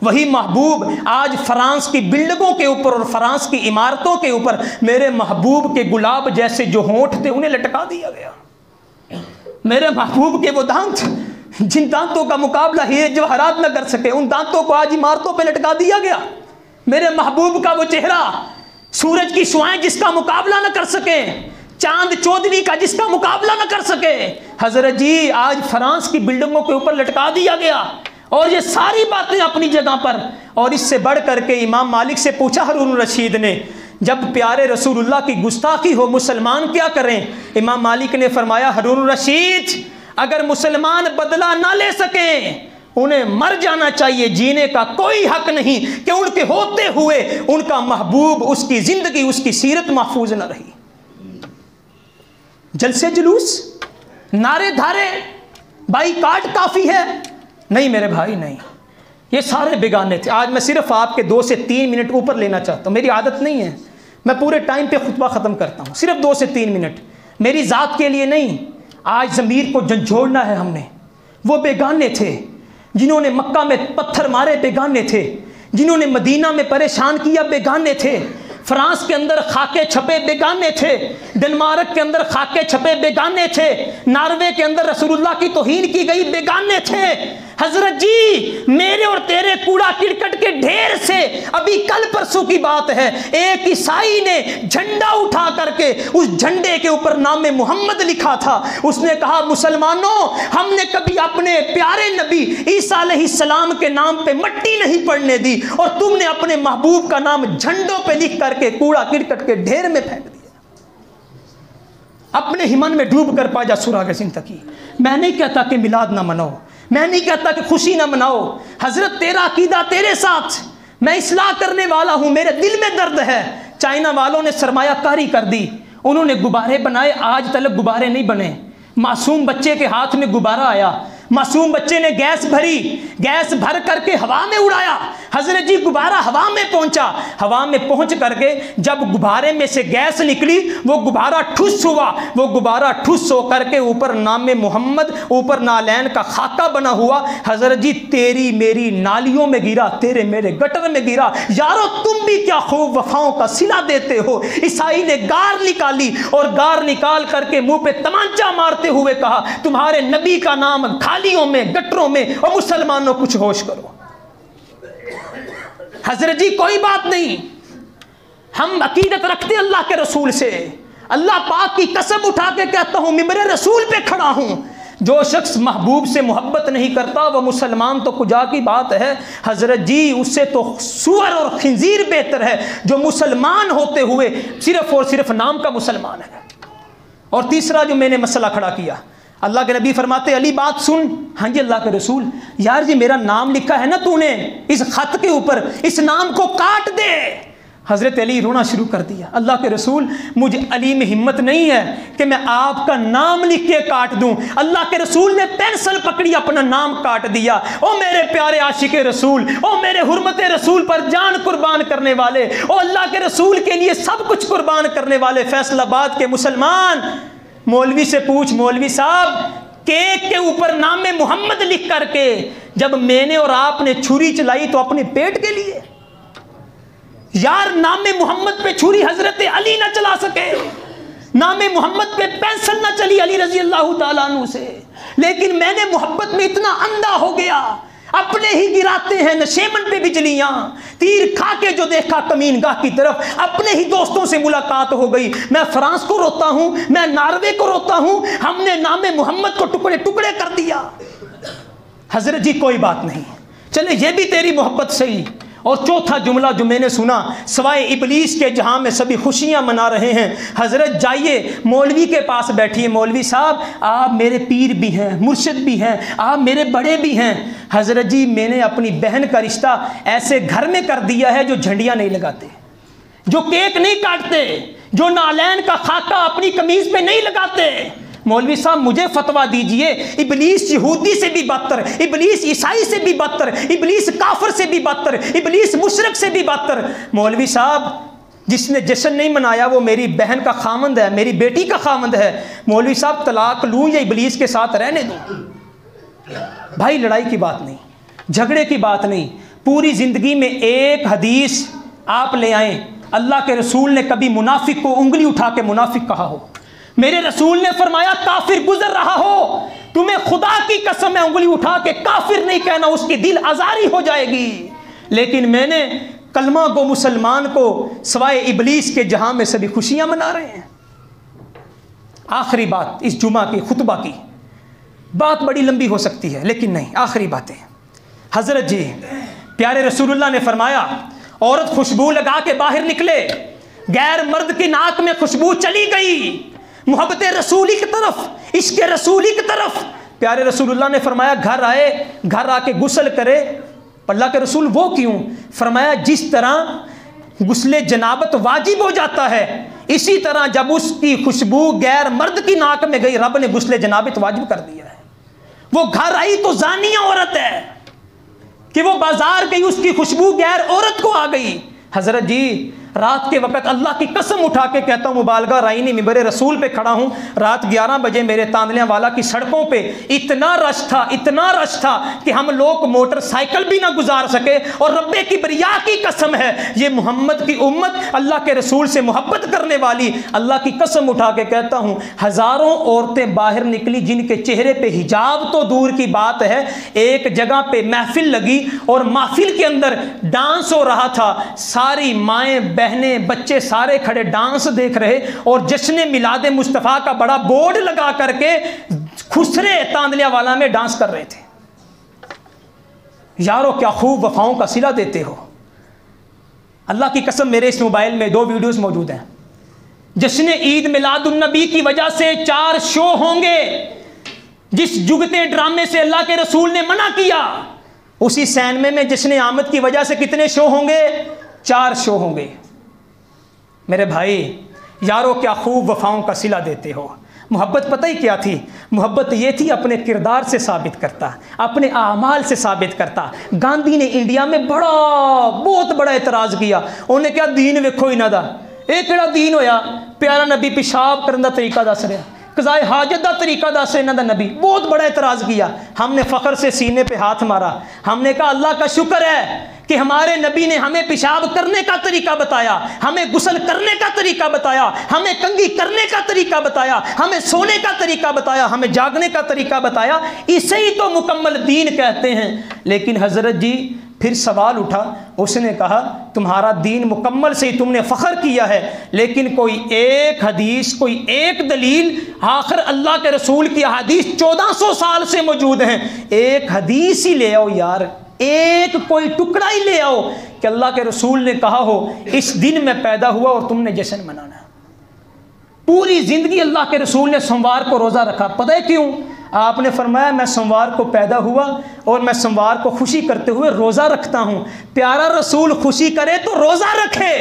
وہی محبوب آج فرانس کی بلڈنگوں کے اوپر اور فرانس کی عمارتوں کے اوپر میرے محبوب کے گلاب جیسے جو ہونٹ تھے انہیں لٹکا دیا گیا۔ میرے محبوب کے وہ دانت جن دانتوں کا مقابلہ ہی جواہرات نہ کر سکے، ان دانتوں کو آج عمارتوں پہ لٹکا دیا گیا۔ میرے محبوب کا وہ چہرہ سورج کی شعاعیں جس کا مقابلہ نہ کر سکے، چاند چودھری کا جس کا مقابلہ نہ کر سکے، حضرت جی آج فرانس کی بلڈنگوں کے اوپر لٹکا دیا گیا۔ اور یہ ساری باتیں اپنی جگہ پر، اور اس سے بڑھ کر کے امام مالک سے پوچھا ہارون الرشید نے جب پیارے رسول اللہ کی گستاخی ہو مسلمان کیا کریں؟ امام مالک نے فرمایا ہارون الرشید اگر مسلمان بدلہ نہ لے سکیں انہیں مر جانا چاہیے، جینے کا کوئی حق نہیں کہ ان کے ہوتے ہوئے ان کا محبوب، اس کی زندگی، اس کی سیرت محفوظ نہ رہی۔ جلسے جلوس، نعرے دھارے، بائی کاٹ کافی ہے؟ نہیں میرے بھائی نہیں، یہ سارے بیگانے تھے۔ آج میں صرف آپ کے 2 سے 3 منٹ اوپر لینا چاہتا ہوں، میری عادت نہیں ہے میں پورے ٹائم پہ خطبہ ختم کرتا ہوں، صرف 2 سے 3 منٹ میری ذات کے لیے نہیں۔ آج ضمیر کو جھنجھوڑنا ہے ہم نے۔ وہ بیگانے تھے جنہوں نے مکہ میں پتھر مارے، بیگانے تھے جنہوں نے مدینہ میں پریشان کیا، بیگانے تھے۔ فرانس کے اندر خاکے چھپے، بیگانے تھے۔ ڈنمارک کے اندر خاکے چھپے، بیگانے تھے۔ ناروے کے اندر رسول اللہ کی توہین کی گئی، بیگانے تھے۔ حضرت جی میرے اور تیرے کوڑا کرکٹ کے ڈھیر سے ابھی کل پرسوں کی بات ہے، ایک عیسائی نے جھنڈا اٹھا کر کے اس جھنڈے کے اوپر نام محمد لکھا تھا۔ اس نے کہا مسلمانوں ہم نے کبھی اپنے پیارے نبی عیسیٰ علیہ السلام کے نام پہ مٹی نہیں پڑنے دی، اور تم نے اپنے محبوب کا نام جھنڈوں پہ لکھ کر کے کوڑا کرکٹ کے ڈھیر میں پھینک دیا۔ اپنے ہمن میں ڈوب کر پا جا سراغ زندگی۔ میں نہیں کہتا کہ میلاد نہ مناؤ، میں نہیں کہتا کہ خوشی نہ مناؤ، حضرت تیرا عقیدہ تیرے ساتھ، میں اصلاح کرنے والا ہوں، میرے دل میں درد ہے۔ چائنا والوں نے سرمایہ کاری کر دی، انہوں نے غبارے بنائے، آج تلک غبارے نہیں بنے۔ معصوم بچے کے ہاتھ میں غبارہ آیا، معصوم بچے نے گیس بھری، گیس بھر کر کے ہوا میں اڑایا، حضرت جی غبارہ ہوا میں پہنچا، ہوا میں پہنچ کر کے جب غبارے میں سے گیس نکلی وہ غبارہ ٹھس ہوا، وہ غبارہ ٹھس ہو کر کے اوپر نام محمد، اوپر نالین کا خاکہ بنا ہوا، حضرت جی تیری میری نالیوں میں گرا، تیرے میرے گٹر میں گرا۔ یارو تم بھی کیا خوب وفاؤں کا صلہ دیتے ہو۔ عیسائی نے گار نکالی اور گار نکال کر کے منہ پہ تمانچہ مارتے ہوئے کہا تمہارے نبی کا نام کھالیوں میں، گٹروں میں، اور مسلمانوں کچھ ہوش کرو۔ حضرت جی کوئی بات نہیں، ہم عقیدت رکھتے اللہ کے رسول سے، اللہ پاک کی قسم اٹھا کے کہتا ہوں ممبر رسول پہ کھڑا ہوں، جو شخص محبوب سے محبت نہیں کرتا وہ مسلمان تو کجا کی بات ہے، حضرت جی اس سے تو سور اور خنزیر بہتر ہے جو مسلمان ہوتے ہوئے صرف اور صرف نام کا مسلمان ہے۔ اور تیسرا جو میں نے مسئلہ کھڑا کیا، اللہ کے نبی فرماتے علی بات سن، ہاں جی اللہ کے رسول، یار جی میرا نام لکھا ہے نا تو نے اس خط کے اوپر، اس نام کو کاٹ دے۔ حضرت علی رونا شروع کر دیا، اللہ کے رسول مجھے علی میں ہمت نہیں ہے کہ میں آپ کا نام لکھ کے کاٹ دوں۔ اللہ کے رسول نے پینسل پکڑی، اپنا نام کاٹ دیا۔ او میرے پیارے عاشق رسول، او میرے حرمت رسول پر جان قربان کرنے والے، او اللہ کے رسول کے لیے سب کچھ قربان کرنے والے فیصل آباد کے مسلمان، مولوی سے پوچھ، مولوی صاحب کیک کے اوپر نام محمد لکھ کر کے جب میں نے اور آپ نے چھری چلائی تو اپنے پیٹ کے لیے؟ یار نام محمد پہ چھری حضرت علی نہ چلا سکے، نام محمد پہ پینسل نہ چلی علی رضی اللہ تعالیٰ عنہ سے، لیکن میں نے محبت میں اتنا اندھا ہو گیا، اپنے ہی گراتے ہیں نشیمن پہ بجلیاں، تیر کھا کے جو دیکھا کمین گاہ کی طرف، اپنے ہی دوستوں سے ملاقات ہو گئی، میں فرانس کو روتا ہوں، میں ناروے کو روتا ہوں، ہم نے نام محمد کو ٹکڑے ٹکڑے کر دیا۔ حضرت جی کوئی بات نہیں، چلے یہ بھی تیری محبت صحیح۔ اور چوتھا جملہ جو میں نے سنا، سوائے ابلیس کے جہاں میں سبھی خوشیاں منا رہے ہیں، حضرت جائیے مولوی کے پاس بیٹھیے، مولوی صاحب آپ میرے پیر بھی ہیں، مرشد بھی ہیں، آپ میرے بڑے بھی ہیں۔ حضرت جی میں نے اپنی بہن کا رشتہ ایسے گھر میں کر دیا ہے جو جھنڈیاں نہیں لگاتے، جو کیک نہیں کاٹتے، جو نالین کا خاکہ اپنی قمیض پہ نہیں لگاتے۔ مولوی صاحب مجھے فتویٰ دیجئے، ابلیس یہودی سے بھی بدتر، ابلیس عیسائی سے بھی بدتر، ابلیس کافر سے بھی بدتر، ابلیس مشرک سے بھی بدتر۔ مولوی صاحب جس نے جشن نہیں منایا وہ میری بہن کا خامند ہے، میری بیٹی کا خامند ہے، مولوی صاحب طلاق لوں یا ابلیس کے ساتھ رہنے دوں؟ بھائی لڑائی کی بات نہیں، جھگڑے کی بات نہیں، پوری زندگی میں ایک حدیث آپ لے آئیں اللہ کے رسول نے کبھی منافق کو انگلی اٹھا کے منافق کہا ہو؟ میرے رسول نے فرمایا کافر گزر رہا ہو، تمہیں خدا کی قسم ہے انگلی اٹھا کے کافر نہیں کہنا، اس کی دل آزاری ہو جائے گی۔ لیکن میں نے کلمہ گو مسلمان کو سوائے ابلیس کے جہاں میں سبھی خوشیاں منا رہے ہیں۔ آخری بات اس جمعہ کی خطبہ کی، بات بڑی لمبی ہو سکتی ہے لیکن نہیں، آخری باتیں۔ حضرت جی پیارے رسول اللہ نے فرمایا عورت خوشبو لگا کے باہر نکلے، غیر مرد کی ناک میں خوشبو چلی گئی، محبت رسولی کی طرف، عشق رسولی کی طرف۔ پیارے رسول اللہ نے فرمایا گھر آئے، گھر آ کے غسل کرے۔ اللہ کے رسول وہ کیوں؟ فرمایا جس طرح غسل جنابت واجب ہو جاتا ہے، اسی طرح جب اس کی خوشبو غیر مرد کی ناک میں گئی رب نے غسل جنابت واجب کر دیا ہے۔ وہ گھر آئی تو زانیہ عورت ہے کہ وہ بازار گئی، اس کی خوشبو غیر عورت کو آ گئی۔ حضرت جی رات کے وقت اللہ کی قسم اٹھا کے کہتا ہوں، مبالغہ رائنی ممبر رسول پہ کھڑا ہوں، رات 11 بجے میرے تاندلیاں والا کی سڑکوں پہ اتنا رش تھا کہ ہم لوگ موٹر سائیکل بھی نہ گزار سکے، اور رب کبریا کی قسم ہے یہ محمد کی امت اللہ کے رسول سے محبت کرنے والی، اللہ کی قسم اٹھا کے کہتا ہوں ہزاروں عورتیں باہر نکلی جن کے چہرے پہ حجاب تو دور کی بات ہے، ایک جگہ پہ محفل لگی اور محفل کے اندر ڈانس ہو رہا تھا، ساری مائیں بہنیں بچے سارے کھڑے ڈانس دیکھ رہے، اور جشن میلاد مصطفیٰ کا بڑا بورڈ لگا کر کے خسرے تاندلیاں والا میں ڈانس کر رہے تھے۔ یارو کیا خوب وفاؤں کا صلہ دیتے ہو، اللہ کی قسم میرے اس موبائل میں 2 ویڈیوز موجود ہیں۔ جشن عید میلاد النبی کی وجہ سے 4 شو ہوں گے، جس جگتے ڈرامے سے اللہ کے رسول نے منع کیا، اسی سینمے میں جشن آمد کی وجہ سے کتنے شو ہوں گے؟ 4 شو ہوں گے۔ میرے بھائی یارو کیا خوب وفاؤں کا صلہ دیتے ہو۔ محبت پتہ ہی کیا تھی؟ محبت یہ تھی اپنے کردار سے ثابت کرتا، اپنے اعمال سے ثابت کرتا۔ گاندھی نے انڈیا میں بہت بڑا اعتراض کیا، انہوں نے کیا دین ویکھو ہی نہ دا، یہ کہڑا دین ہویا؟ پیارا نبی پیشاب کرنے دا طریقہ دس رہا، قضائے حاجت دا طریقہ دس رہا، انہاں دا نبی بہت بڑا اعتراض کیا۔ ہم نے فخر سے سینے پہ ہاتھ مارا، ہم نے کہا اللہ کا شکر ہے کہ ہمارے نبی نے ہمیں پیشاب کرنے کا طریقہ بتایا، ہمیں غسل کرنے کا طریقہ بتایا، ہمیں کنگھی کرنے کا طریقہ بتایا، ہمیں سونے کا طریقہ بتایا، ہمیں جاگنے کا طریقہ بتایا، اسے ہی تو مکمل دین کہتے ہیں۔ لیکن حضرت جی پھر سوال اٹھا، اس نے کہا تمہارا دین مکمل سے ہی تم نے فخر کیا ہے، لیکن کوئی ایک حدیث، کوئی ایک دلیل، آخر اللہ کے رسول کی حدیث 1400 سال سے موجود ہیں، ایک حدیث ہی لے آؤ یار، ایک کوئی ٹکڑا ہی لے آؤ کہ اللہ کے رسول نے کہا ہو اس دن میں پیدا ہوا اور تم نے جشن منانا۔ پوری زندگی اللہ کے رسول نے سوموار کو روزہ رکھا، پتہ ہے کیوں؟ آپ نے فرمایا میں سوموار کو پیدا ہوا اور میں سوموار کو خوشی کرتے ہوئے روزہ رکھتا ہوں۔ پیارا رسول خوشی کرے تو روزہ رکھے،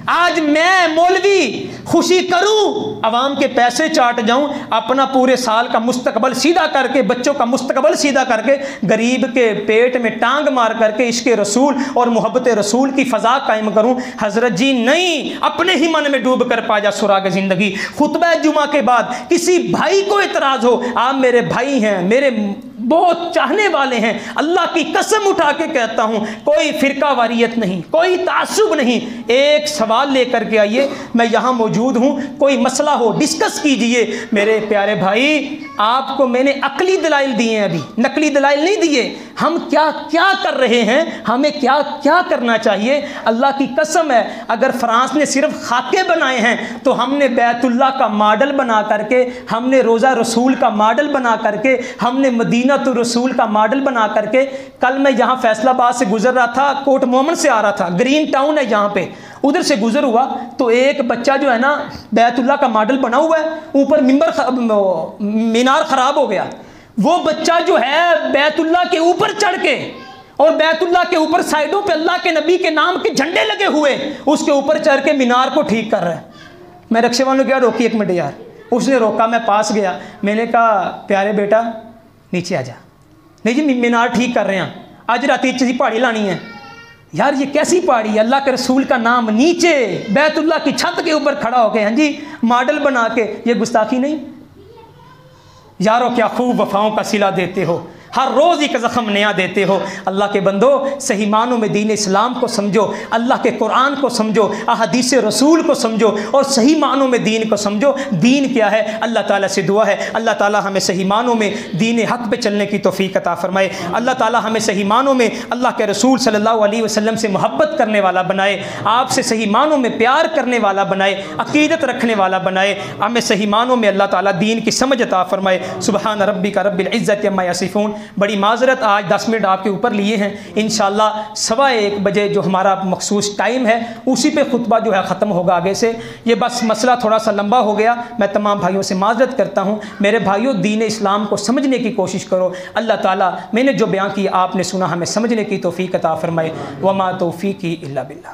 آج میں مولوی خوشی کروں، عوام کے پیسے چاٹ جاؤں، اپنا پورے سال کا مستقبل سیدھا کر کے، بچوں کا مستقبل سیدھا کر کے، غریب کے پیٹ میں ٹانگ مار کر کے عشق رسول اور محبت رسول کی فضا قائم کروں؟ حضرت جی نہیں، اپنے ہی من میں ڈوب کر پا جا سراغ زندگی۔ خطبہ جمعہ کے بعد کسی بھائی کو اعتراض ہو، آپ میرے بھائی ہیں، میرے بہت چاہنے والے ہیں. اللہ کی قسم اٹھا کے کہتا ہوں کوئی فرقہ واریت نہیں, کوئی تعصب نہیں. ایک سوال لے کر کے آئیے, میں یہاں موجود ہوں, کوئی مسئلہ ہو ڈسکس کیجئے. میرے پیارے بھائی آپ کو میں نے عقلی دلائل دیے ہیں, ابھی نقلی دلائل نہیں دیے. ہم کیا کیا کر رہے ہیں, ہمیں کیا کیا کرنا چاہیے. اللہ کی قسم ہے اگر فرانس نے صرف خاکے بنائے ہیں تو ہم نے بیت اللہ کا ماڈل بنا کر کے, ہم نے روضہ رسول کا ماڈل بنا کر کے, ہم نے مدینہ تو رسول کا ماڈل بنا کر کے. کل میں یہاں فیصل آباد سے گزر رہا تھا, کوٹ مومن سے آ رہا تھا, گرین ٹاؤن ہے یہاں پہ, ادھر سے گزر ہوا تو ایک بچہ جو ہے نا بیت اللہ کا ماڈل بنا ہوا ہے, اوپر مینار خراب ہو گیا. وہ بچہ جو ہے بیت اللہ کے اوپر چڑھ کے, اور بیت اللہ کے اوپر سائڈوں پہ اللہ کے نبی کے نام کے جھنڈے لگے ہوئے, اس کے اوپر چڑھ کے مینار کو ٹھیک کر رہا ہے. میں رکشے والوں نے کہا روکی ایک منٹ یار. اس نے روکا, میں پاس گیا, میں نے کہا پیارے بیٹا نیچے آ جا. نہیں جی مینار ٹھیک کر رہے ہیں, آج رات چیزی پہاڑی لانی ہے. یار یہ کیسی پہاڑی ہے, اللہ کے رسول کا نام نیچے بیت اللہ کی چھت کے اوپر کھڑا ہو کے, ہاں جی ماڈل بنا کے, یہ گستاخی نہیں؟ یارو کیا خوب وفاؤں کا صلہ دیتے ہو, ہر روز ایک زخم نیا دیتے ہو. اللہ کے بندو صحیح معنوں میں دین اسلام کو سمجھو, اللہ کے قرآن کو سمجھو, احادیث رسول کو سمجھو, اور صحیح معنوں میں دین کو سمجھو. دین کیا ہے؟ اللہ تعالیٰ سے دعا ہے اللہ تعالیٰ ہمیں صحیح معنوں میں دین حق پہ چلنے کی توفیق عطا فرمائے. اللہ تعالیٰ ہمیں صحیح معنوں میں اللہ کے رسول صلی اللہ علیہ وسلم سے محبت کرنے والا بنائے, آپ سے صحیح معنوں میں پیار کرنے والا بنائے, عقیدت رکھنے والا بنائے. ہمیں صحیح معنوں میں اللہ تعالیٰ دین کی سمجھ عطا فرمائے. سبحان ربک رب العزت عما یصفون. بڑی معذرت آج 10 منٹ آپ کے اوپر لیے ہیں. انشاءاللہ 1:15 بجے جو ہمارا مخصوص ٹائم ہے اسی پہ خطبہ جو ہے ختم ہوگا آگے سے. یہ بس مسئلہ تھوڑا سا لمبا ہو گیا, میں تمام بھائیوں سے معذرت کرتا ہوں. میرے بھائیوں دین اسلام کو سمجھنے کی کوشش کرو. اللہ تعالیٰ میں نے جو بیان کیا آپ نے سنا, ہمیں سمجھنے کی توفیق عطا فرمائے. وما توفیقی الا باللہ.